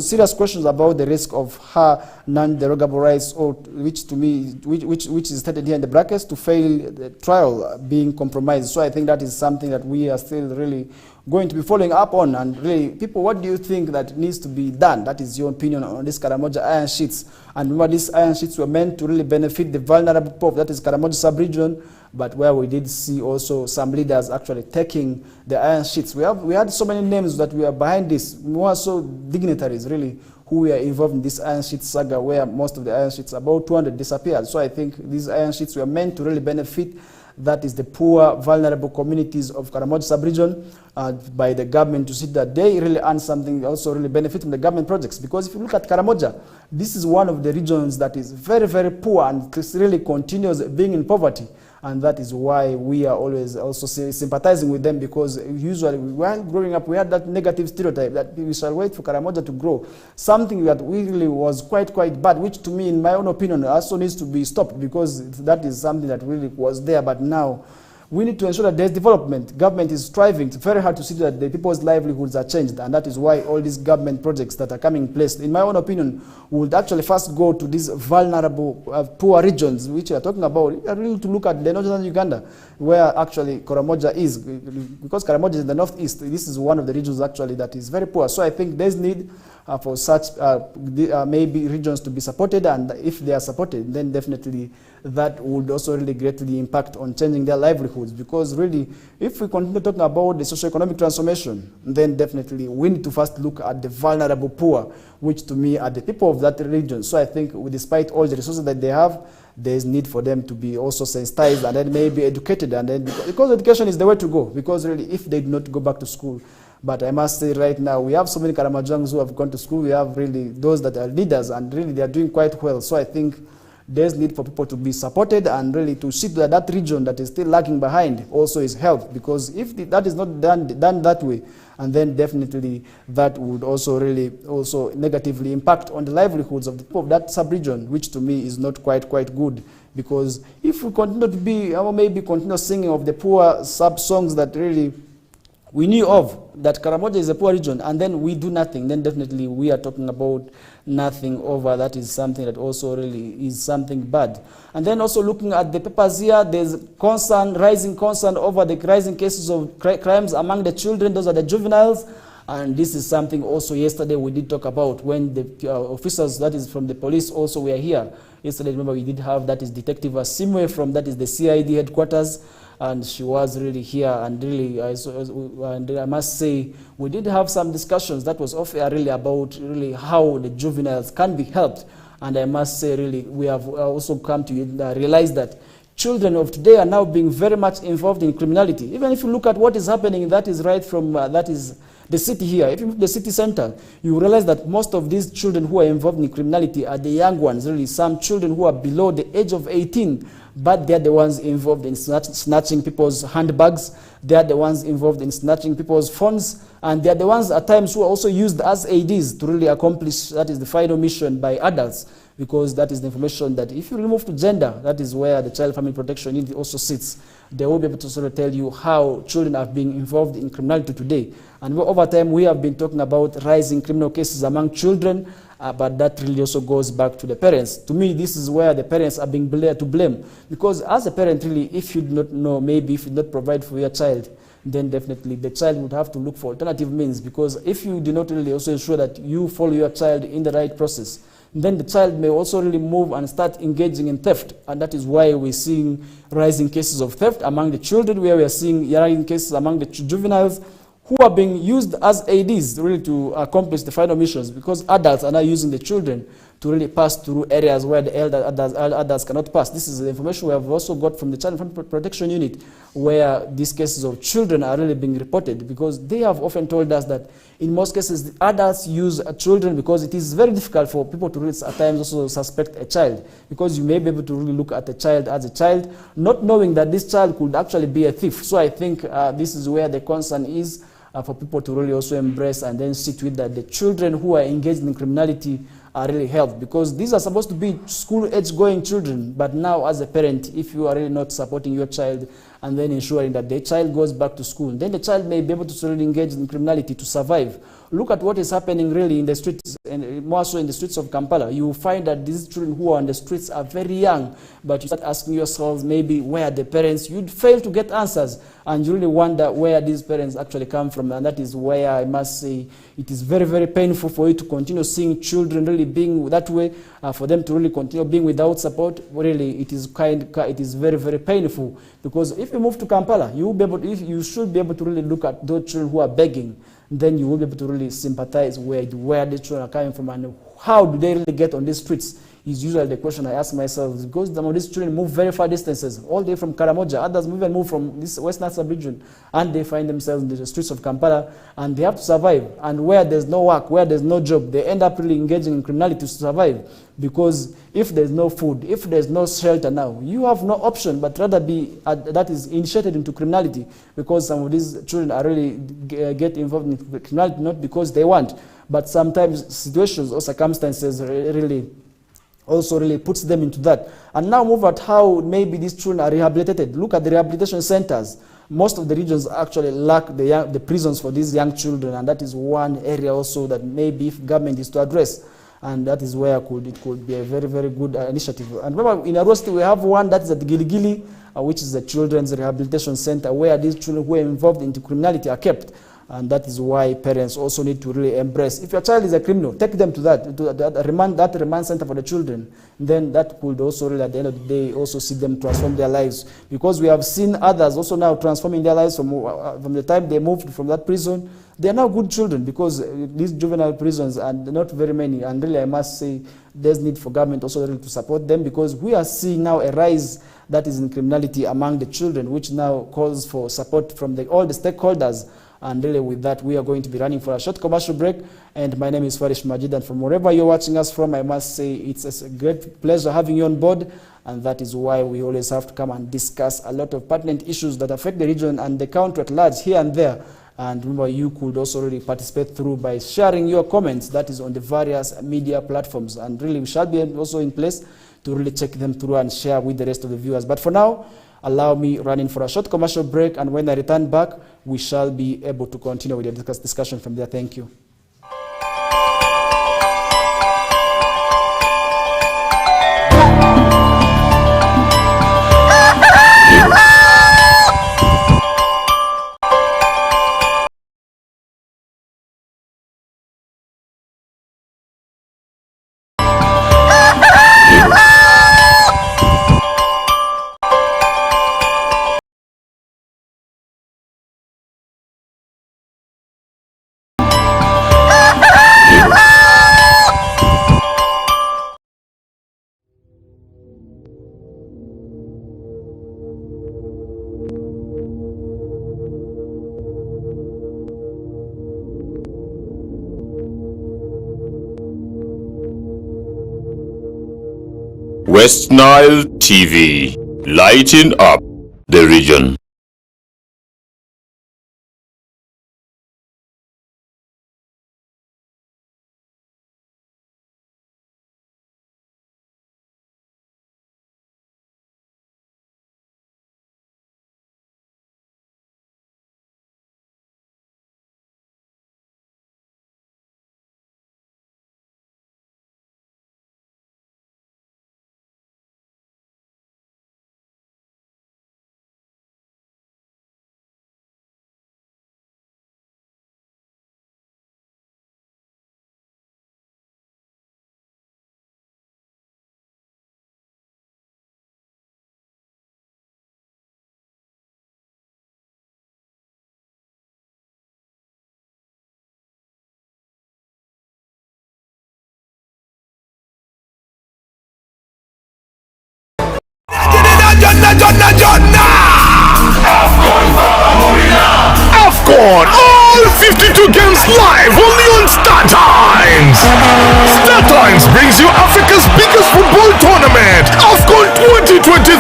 serious questions about the risk of her non-derogable rights, or which to me, which is stated here in the brackets, to fail the trial being compromised. So I think that is something that we are still really going to be following up on. And really, people, what do you think that needs to be done? That is your opinion on this Karamoja iron sheets. And remember, these iron sheets were meant to really benefit the vulnerable poor, that is Karamoja sub-region, but where we did see also some leaders actually taking the iron sheets. We had so many names that we are behind this, more so dignitaries really, who were involved in this iron sheet saga, where most of the iron sheets, about 200, disappeared. So I think these iron sheets were meant to really benefit, that is the poor, vulnerable communities of Karamoja sub-region, by the government, to see that they really earn something, also really benefit from the government projects. Because if you look at Karamoja, this is one of the regions that is very, very poor and really continues being in poverty. And that is why we are always also sympathizing with them, because usually while growing up, we had that negative stereotype that we shall wait for Karamoja to grow. Something that really was quite bad, which to me, in my own opinion, also needs to be stopped, because that is something that really was there. But now we need to ensure that there's development. Government is striving very hard to see that the people's livelihoods are changed, and that is why all these government projects that are coming in place, in my own opinion, would actually first go to these vulnerable, poor regions, which we are talking about. We are really to look at the northern Uganda, where actually Karamoja is, because Karamoja is in the northeast. This is one of the regions actually that is very poor. So I think there's need for such maybe regions to be supported, and if they are supported, then definitely that would also really greatly impact on changing their livelihoods. Because really, if we continue talking about the socio-economic transformation, then definitely we need to first look at the vulnerable poor, which to me are the people of that region. So I think despite all the resources that they have, there is need for them to be also sensitized and then maybe educated, and then because education is the way to go, because really if they do not go back to school. But I must say right now, we have so many Karamajangs who have gone to school. We have really those that are leaders, and really they are doing quite well. So I think there's need for people to be supported, and really to see that that region that is still lagging behind also is helped, because if that is not done that way, and then definitely that would also really also negatively impact on the livelihoods of the people of that sub-region, which to me is not quite good. Because if we continue to be, or maybe continue singing of the poor sub-songs that really we knew of, that Karamoja is a poor region, and then we do nothing, then definitely we are talking about nothing over. That is something that also really is something bad. And then also looking at the papers here, there's rising concern over the rising cases of crimes among the children. Those are the juveniles. And this is something also yesterday we did talk about when the officers, that is from the police, also were here. Yesterday, remember, we did have, that is Detective Asimwe from, that is the CID headquarters, and she was really here, and really, and I must say, we did have some discussions that was off air really about really how the juveniles can be helped. And I must say, really, we have also come to realize that children of today are now being very much involved in criminality. Even if you look at what is happening, that is right from, that is the city here. If you move the city center, you realize that most of these children who are involved in criminality are the young ones, really some children who are below the age of 18, but they're the ones involved in snatching people's handbags. They're the ones involved in snatching people's phones, and they're the ones at times who are also used as ADs to really accomplish, that is the final mission by adults, because that is the information that if you remove to gender, that is where the Child Family Protection Unit also sits. They will be able to sort of tell you how children are being involved in criminality today. And over time, we have been talking about rising criminal cases among children, but that really also goes back to the parents. To me, this is where the parents are being to blame. Because as a parent, really, if you do not know, maybe if you do not provide for your child, then definitely the child would have to look for alternative means. Because if you do not really also ensure that you follow your child in the right process, then the child may also really move and start engaging in theft. And that is why we're seeing rising cases of theft among the children, where we are seeing rising cases among the juveniles who are being used as ADs really to accomplish the final missions, because adults are now using the children to really pass through areas where the adults cannot pass. This is the information we have also got from the Child Family Protection Unit, where these cases of children are really being reported, because they have often told us that in most cases the adults use children because it is very difficult for people to really at times also suspect a child, because you may be able to really look at a child as a child, not knowing that this child could actually be a thief. So I think this is where the concern is, for people to really also embrace and then sit with that the children who are engaged in criminality are really helped, because these are supposed to be school-age going children. But now as a parent, if you are really not supporting your child and then ensuring that the child goes back to school, then the child may be able to really engage in criminality to survive. Look at what is happening really in the streets, and more so in the streets of Kampala. You will find that these children who are on the streets are very young, but you start asking yourselves maybe where are the parents. You'd fail to get answers, and you really wonder where these parents actually come from. And that is where I must say it is very, very painful for you to continue seeing children really being that way, for them to really continue being without support. Really, it is very, very painful, because if you move to Kampala, you should be able to really look at those children who are begging. Then you will be able to really sympathize where the children are coming from and how do they really get on these streets. Is usually the question I ask myself, because some of these children move very far distances, all the way from Karamoja, others even move from this Western sub-region, and they find themselves in the streets of Kampala, and they have to survive. And where there's no work, where there's no job, they end up really engaging in criminality to survive. Because if there's no food, if there's no shelter now, you have no option but rather be that is initiated into criminality, because some of these children are really get involved in criminality not because they want, but sometimes situations or circumstances really also really puts them into that. And now move at how maybe these children are rehabilitated. Look at the rehabilitation centers. Most of the regions actually lack the prisons for these young children, and that is one area also that maybe if government is to address, and that is where it could be a very, very good initiative. And remember, in Arosti we have one that is at Giligili, which is a children's rehabilitation center, where these children who are involved in criminality are kept. And that is why parents also need to really embrace. If your child is a criminal, take them to that remand center for the children. Then that could also really, at the end of the day, also see them transform their lives. Because we have seen others also now transforming their lives from the time they moved from that prison. They are now good children, because these juvenile prisons are not very many. And really, I must say, there's need for government also really to support them, because we are seeing now a rise that is in criminality among the children, which now calls for support from all the stakeholders. And really with that, we are going to be running for a short commercial break. And my name is Farish Majid, and from wherever you're watching us from, I must say it's a great pleasure having you on board. And that is why we always have to come and discuss a lot of pertinent issues that affect the region and the country at large, here and there. And remember, you could also really participate through by sharing your comments, that is on the various media platforms. And really, we shall be also in place to really check them through and share with the rest of the viewers. But for now, allow me running for a short commercial break, and when I return back, we shall be able to continue with the discussion from there. Thank you. West Nile TV, lighting up the region. AFCON, all 52 games live only on Star Times. Star Times brings you Africa's biggest football tournament, AFCON 2023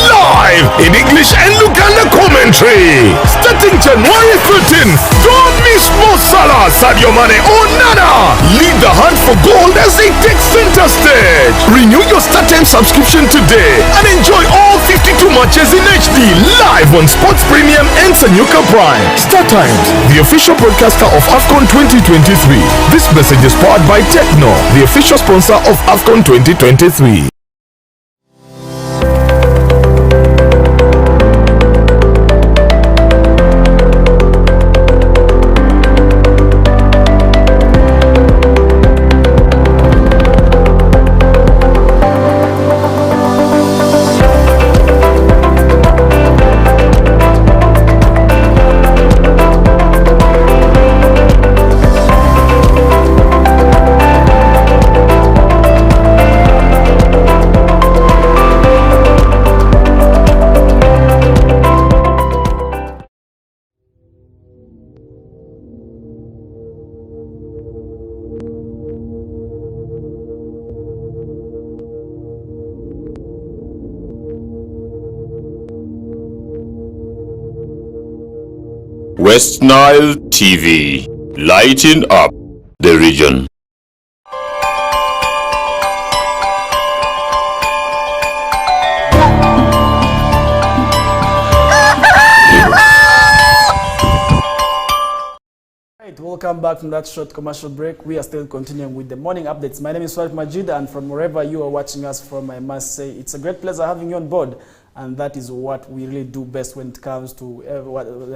live in English and Luganda commentary. Starting January 13th, don't miss Mo Salah, Sadio Mane or Nana. Lead the hunt for gold as they take center stage. Renew your Star Times subscription today and enjoy all 52 matches in HD live on Sports Premium and Sanyuka Prime. Star Times, the official broadcaster of AFCON 2023. This message is powered by Techno, the official sponsor of AFCON 2023. West Nile TV, lighting up the region. Welcome back from that short commercial break. We are still continuing with the morning updates. My name is Farish Majid, and from wherever you are watching us from, I must say it's a great pleasure having you on board. and that is what we really do best when it comes to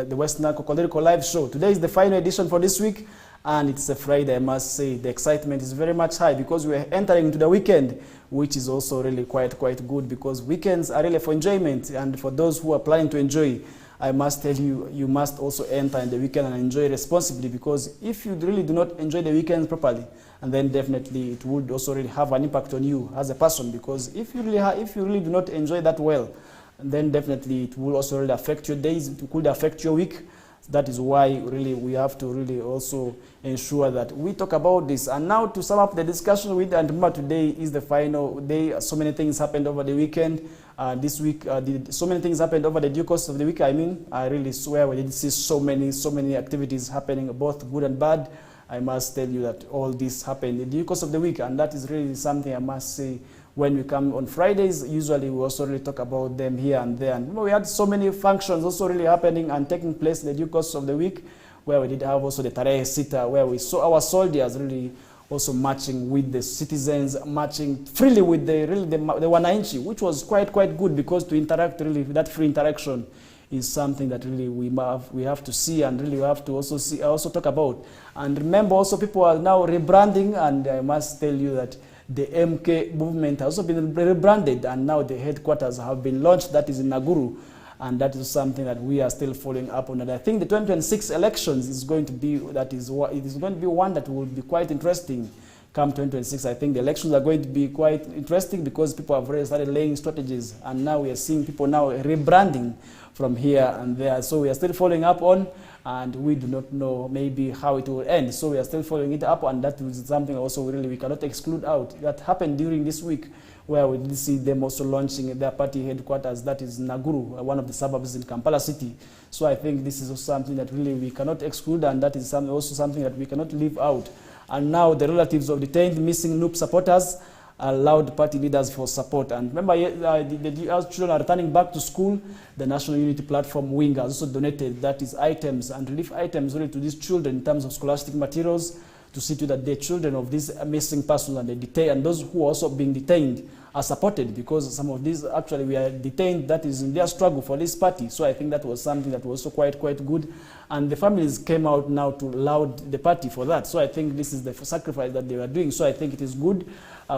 the West Nile Kokoliriko live show. Today is the final edition for this week, and it's a Friday. I must say the excitement is very much high because we are entering into the weekend, which is also really quite good, because weekends are really for enjoyment, and for those who are planning to enjoy, I must tell you, you must also enter in the weekend and enjoy responsibly, because if you really do not enjoy the weekends properly, and then definitely it would also really have an impact on you as a person, because if you really do not enjoy that well, then definitely it will also really affect your days, it could affect your week. That is why really we have to really also ensure that we talk about this. And now to sum up the discussion with, and remember today is the final day. So many things happened over the weekend. This week, so many things happened over the due course of the week. I mean, I really swear we did see so many activities happening, both good and bad. I must tell you that all this happened in the due course of the week, and that is really something I must say. When we come on Fridays, usually we also really talk about them here and there. And we had so many functions also really happening and taking place in the due course of the week, where we did have also the Tarehe Sita, where we saw our soldiers really also marching with the citizens, marching freely with the wananchi, which was quite good, because to interact really, that free interaction is something that really we have to see, and really we have to also talk about. And remember also, people are now rebranding, and I must tell you that the MK movement has also been rebranded, and now the headquarters have been launched. That is in Naguru, and that is something that we are still following up on. And I think the 2026 elections is going to be one that will be quite interesting. Come 2026, I think the elections are going to be quite interesting, because people have already started laying strategies, and now we are seeing people now rebranding from here and there. So we are still following up on, and we do not know maybe how it will end. So we are still following it up, and that is something also really we cannot exclude out. That happened during this week, where we did see them also launching their party headquarters, that is Naguru, one of the suburbs in Kampala city. So I think this is also something that really we cannot exclude, and that is also something that we cannot leave out. And now the relatives of detained missing NUP supporters allowed party leaders for support. And remember, as children are returning back to school, the National Unity Platform wing has also donated, that is items and relief items really to these children in terms of scholastic materials, to see to that the children of these missing persons and those who are also being detained are supported, because some of these actually we are detained, that is in their struggle for this party. So I think that was something that was also quite good, and the families came out now to laud the party for that. So I think this is the sacrifice that they were doing. So I think it is good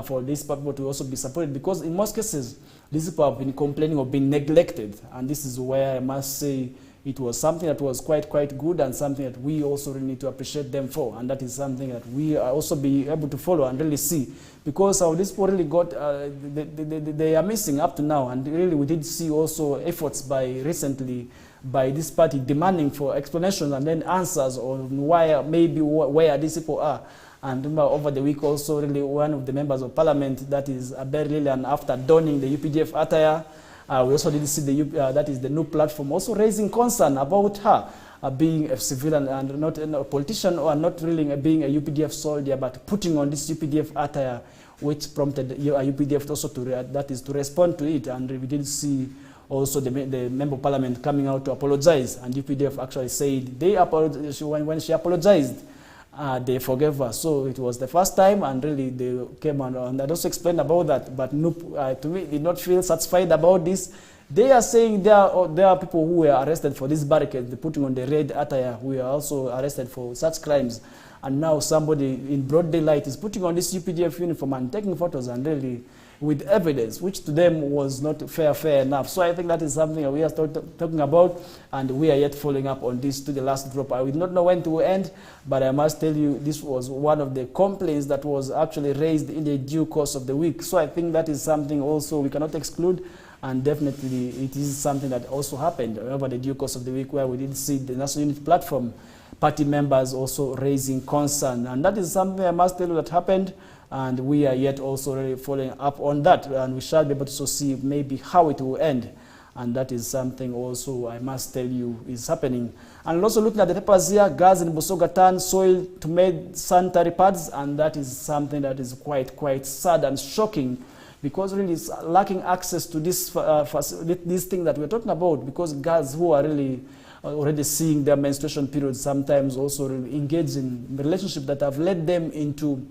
for these people to also be supported, because in most cases these people have been complaining of being neglected, and this is where I must say it was something that was quite good, and something that we also really need to appreciate them for, and that is something that we are also be able to follow and really see, because how these people really got, they are missing up to now. And really we did see also efforts recently by this party demanding for explanations and then answers on where these people are. And remember, over the week also, really one of the members of parliament, that is Abel Lilian, after donning the UPDF attire, we also did see that is the new platform also raising concern about her being a civilian and not a politician, or not really being a UPDF soldier, but putting on this UPDF attire, which prompted UPDF also to respond to it. And we did see also the member of parliament coming out to apologize, and UPDF actually said when she apologized, they forgave her. So it was the first time, and really they came on, and I also explained about that, but NUP, to me, did not feel satisfied about this. They are saying there are people who were arrested for this barricade, putting on the red attire, who are also arrested for such crimes. And now somebody in broad daylight is putting on this UPDF uniform and taking photos, and really with evidence, which to them was not fair enough. So I think that is something we are talking about, and we are yet following up on this to the last drop. I will not know when it will end, but I must tell you this was one of the complaints that was actually raised in the due course of the week. So I think that is something also we cannot exclude, and definitely it is something that also happened over the due course of the week, where we did see the National Unity Platform party members also raising concern, and that is something I must tell you that happened. And we are yet also really following up on that, and we shall be able to see maybe how it will end. And that is something also I must tell you is happening. And also looking at the papers here, girls in Busoga turn soil to make sanitary pads, and that is something that is quite sad and shocking, because really it's lacking access to this thing that we're talking about, because girls who are really already seeing their menstruation periods sometimes also really engage in relationships that have led them into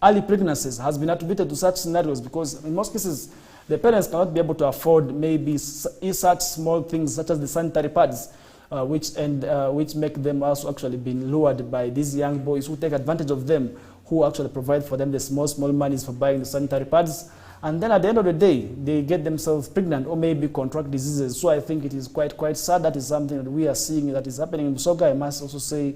early pregnancies has been attributed to such scenarios, because in most cases the parents cannot be able to afford maybe such small things such as the sanitary pads, which make them also actually being lured by these young boys who take advantage of them, who actually provide for them the small monies for buying the sanitary pads. And then at the end of the day, they get themselves pregnant or maybe contract diseases. So I think it is quite sad. That is something that we are seeing that is happening in Busoga. I must also say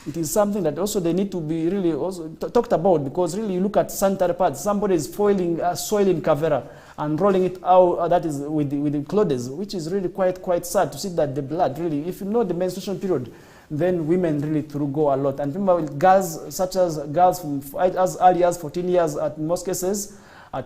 it is something that also they need to be really also talked about, because really you look at sanitary pads, somebody is soiling Kavera and rolling it out, that is with the clothes, which is really quite sad to see that the blood really, if you know the menstruation period, then women really through go a lot. And remember, with girls, such as girls from as early as 14 years, in most cases,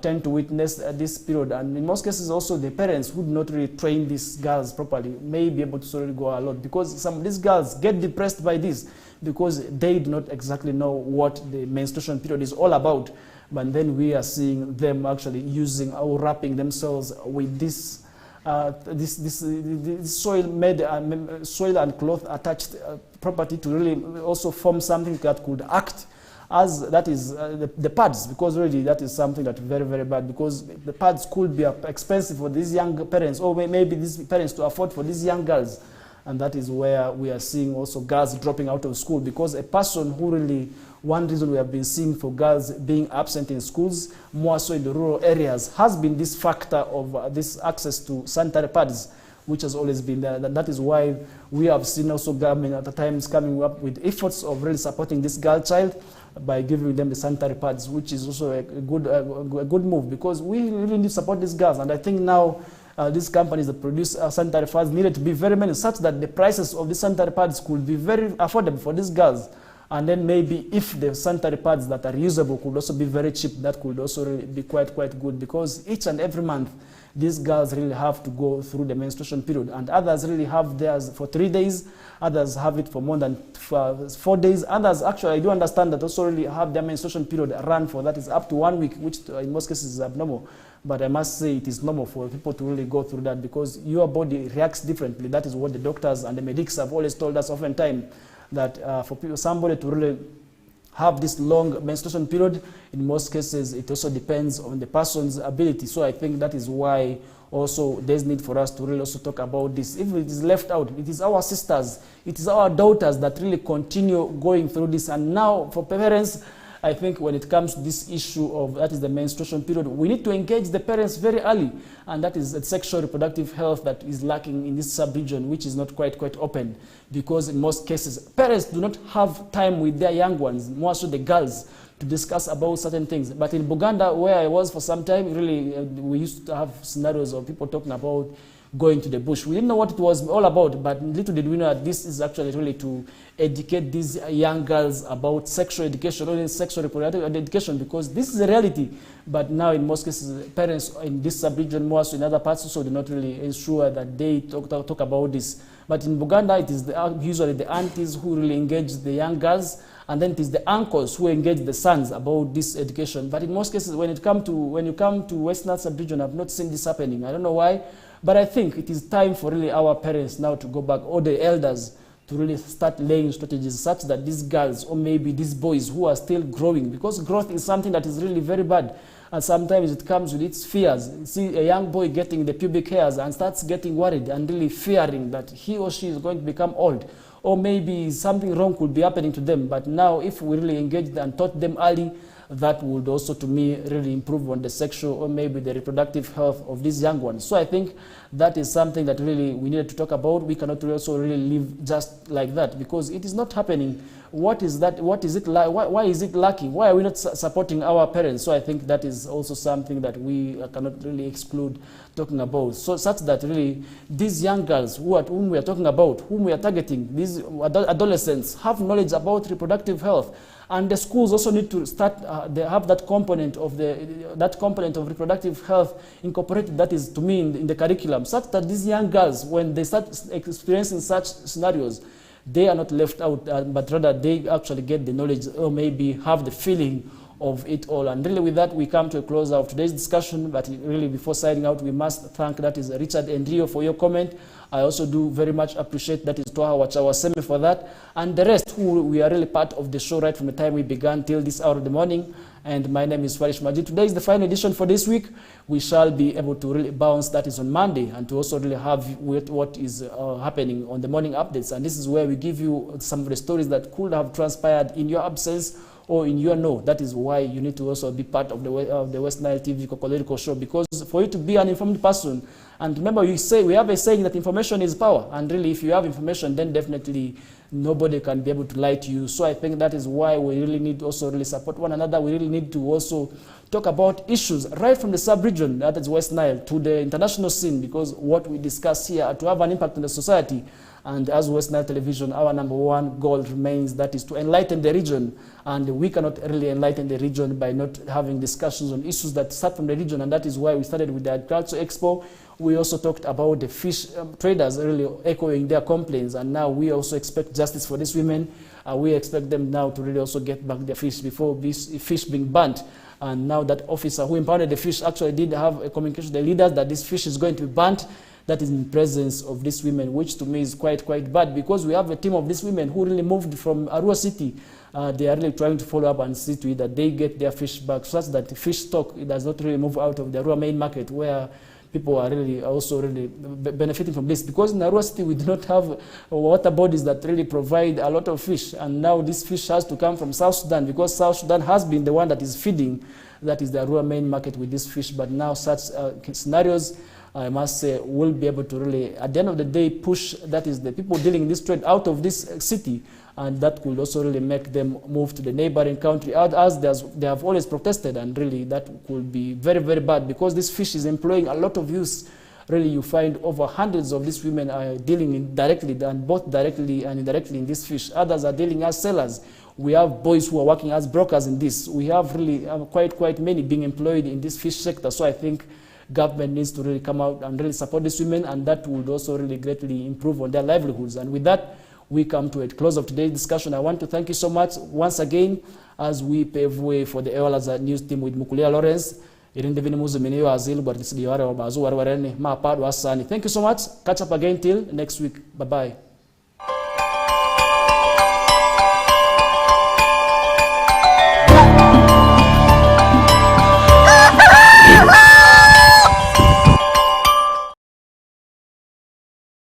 tend to witness this period. And in most cases also the parents who do not really train these girls properly may be able to really go a lot, because some of these girls get depressed by this because they do not exactly know what the menstruation period is all about. But then we are seeing them actually using or wrapping themselves with this this soil made soil and cloth attached property to really also form something that could act as that is the pads, because really that is something that is very bad, because the pads could be expensive for these young parents, or maybe these parents to afford for these young girls. And that is where we are seeing also girls dropping out of school, because a person who really, one reason we have been seeing for girls being absent in schools, more so in the rural areas, has been this factor of this access to sanitary pads, which has always been there. And that is why we have seen also government at the times coming up with efforts of really supporting this girl child by giving them the sanitary pads, which is also a good move, because we really need to support these girls. And I think now these companies that produce sanitary pads needed to be very many, such that the prices of the sanitary pads could be very affordable for these girls. And then maybe if the sanitary pads that are usable could also be very cheap, that could also really be quite good, because each and every month these girls really have to go through the menstruation period, and others really have theirs for 3 days, others have it for more than 4 days, others actually, I do understand that also really have their menstruation period run for that is up to 1 week, which in most cases is abnormal. But I must say it is normal for people to really go through that, because your body reacts differently. That is what the doctors and the medics have always told us oftentimes, that for somebody to really have this long menstruation period, in most cases it also depends on the person's ability. So I think that is why also there's need for us to really also talk about this. If it is left out, it is our sisters, it is our daughters that really continue going through this. And now for parents, I think when it comes to this issue of that is the menstruation period, we need to engage the parents very early, and that is the sexual reproductive health that is lacking in this sub-region, which is not quite open, because in most cases parents do not have time with their young ones, more so the girls, to discuss about certain things. But in Buganda, where I was for some time, really we used to have scenarios of people talking about going to the bush. We didn't know what it was all about, but little did we know that this is actually really to educate these young girls about sexual education, only sexual reproductive education, because this is a reality. But now in most cases, parents in this sub-region, more so in other parts also, do not really ensure that they talk about this. But in Buganda, it is usually the aunties who really engage the young girls, and then it is the uncles who engage the sons about this education. But in most cases, when you come to Western sub-region, I've not seen this happening. I don't know why. But I think it is time for really our parents now to go back, or the elders, to really start laying strategies such that these girls, or maybe these boys who are still growing, because growth is something that is really very bad, and sometimes it comes with its fears. You see a young boy getting the pubic hairs and starts getting worried and really fearing that he or she is going to become old, or maybe something wrong could be happening to them. But now if we really engaged and taught them early, that would also, to me, really improve on the sexual or maybe the reproductive health of these young ones. So I think that is something that really we needed to talk about. We cannot also really live just like that, because it is not happening. What is that? What is it like? Why is it lacking? Why are we not supporting our parents? So I think that is also something that we cannot really exclude talking about. So such that really these young girls whom we are talking about, whom we are targeting, these adolescents, have knowledge about reproductive health. And the schools also need to start, they have that component of reproductive health incorporated, that is, to me, in the curriculum, such that these young girls, when they start experiencing such scenarios, they are not left out, but rather they actually get the knowledge, or maybe have the feeling of it all. And really with that, we come to a close of today's discussion. But really, before signing out, we must thank, that is, Richard and Rio, for your comment. I also do very much appreciate, that is, Toha Wachawaseme, for that, and the rest who we are really part of the show right from the time we began till this hour of the morning. And my name is Farish Majid. Today is the final edition for this week. We shall be able to really bounce, that is on Monday, and to also really have what is happening on the morning updates. And this is where we give you some of the stories that could have transpired in your absence or in your know. That is why you need to also be part of the West Nile TV Kokoliriko show, because for you to be an informed person, and remember, we have a saying that information is power, and really if you have information, then definitely nobody can be able to lie to you. So I think that is why we really need to also really support one another. We really need to also talk about issues right from the sub-region, that is West Nile, to the international scene, because what we discuss here to have an impact on the society. And as West Nile Television, our #1 goal remains, that is to enlighten the region. And we cannot really enlighten the region by not having discussions on issues that start from the region. And that is why we started with the Agriculture Expo. We also talked about the fish traders really echoing their complaints. And now we also expect justice for these women. We expect them now to really also get back their fish before this fish being burnt. And now that officer who impounded the fish actually did have a communication with the leaders that this fish is going to be burnt. That is in presence of these women, which to me is quite bad, because we have a team of these women who really moved from Arua City. They are really trying to follow up and see to it that they get their fish back, such that the fish stock does not really move out of the Arua main market, where people are really also really benefiting from this. Because in Arua City, we do not have water bodies that really provide a lot of fish. And now this fish has to come from South Sudan, because South Sudan has been the one that is feeding, that is the Arua main market, with this fish. But now such scenarios, I must say, will be able to really, at the end of the day, push, that is the people dealing in this trade out of this city. And that could also really make them move to the neighboring country, as they have always protested. And really that could be very bad, because this fish is employing a lot of youth. Really, you find over hundreds of these women are dealing directly, and both directly and indirectly, in this fish. Others are dealing as sellers. We have boys who are working as brokers in this. We have really quite many being employed in this fish sector. So I think government needs to really come out and really support these women, and that would also really greatly improve on their livelihoods. And with that, we come to a close of today's discussion. I want to thank you so much once again as we pave way for the Ewalaza News team with Mukulia Lawrence. Thank you so much. Catch up again till next week. Bye-bye.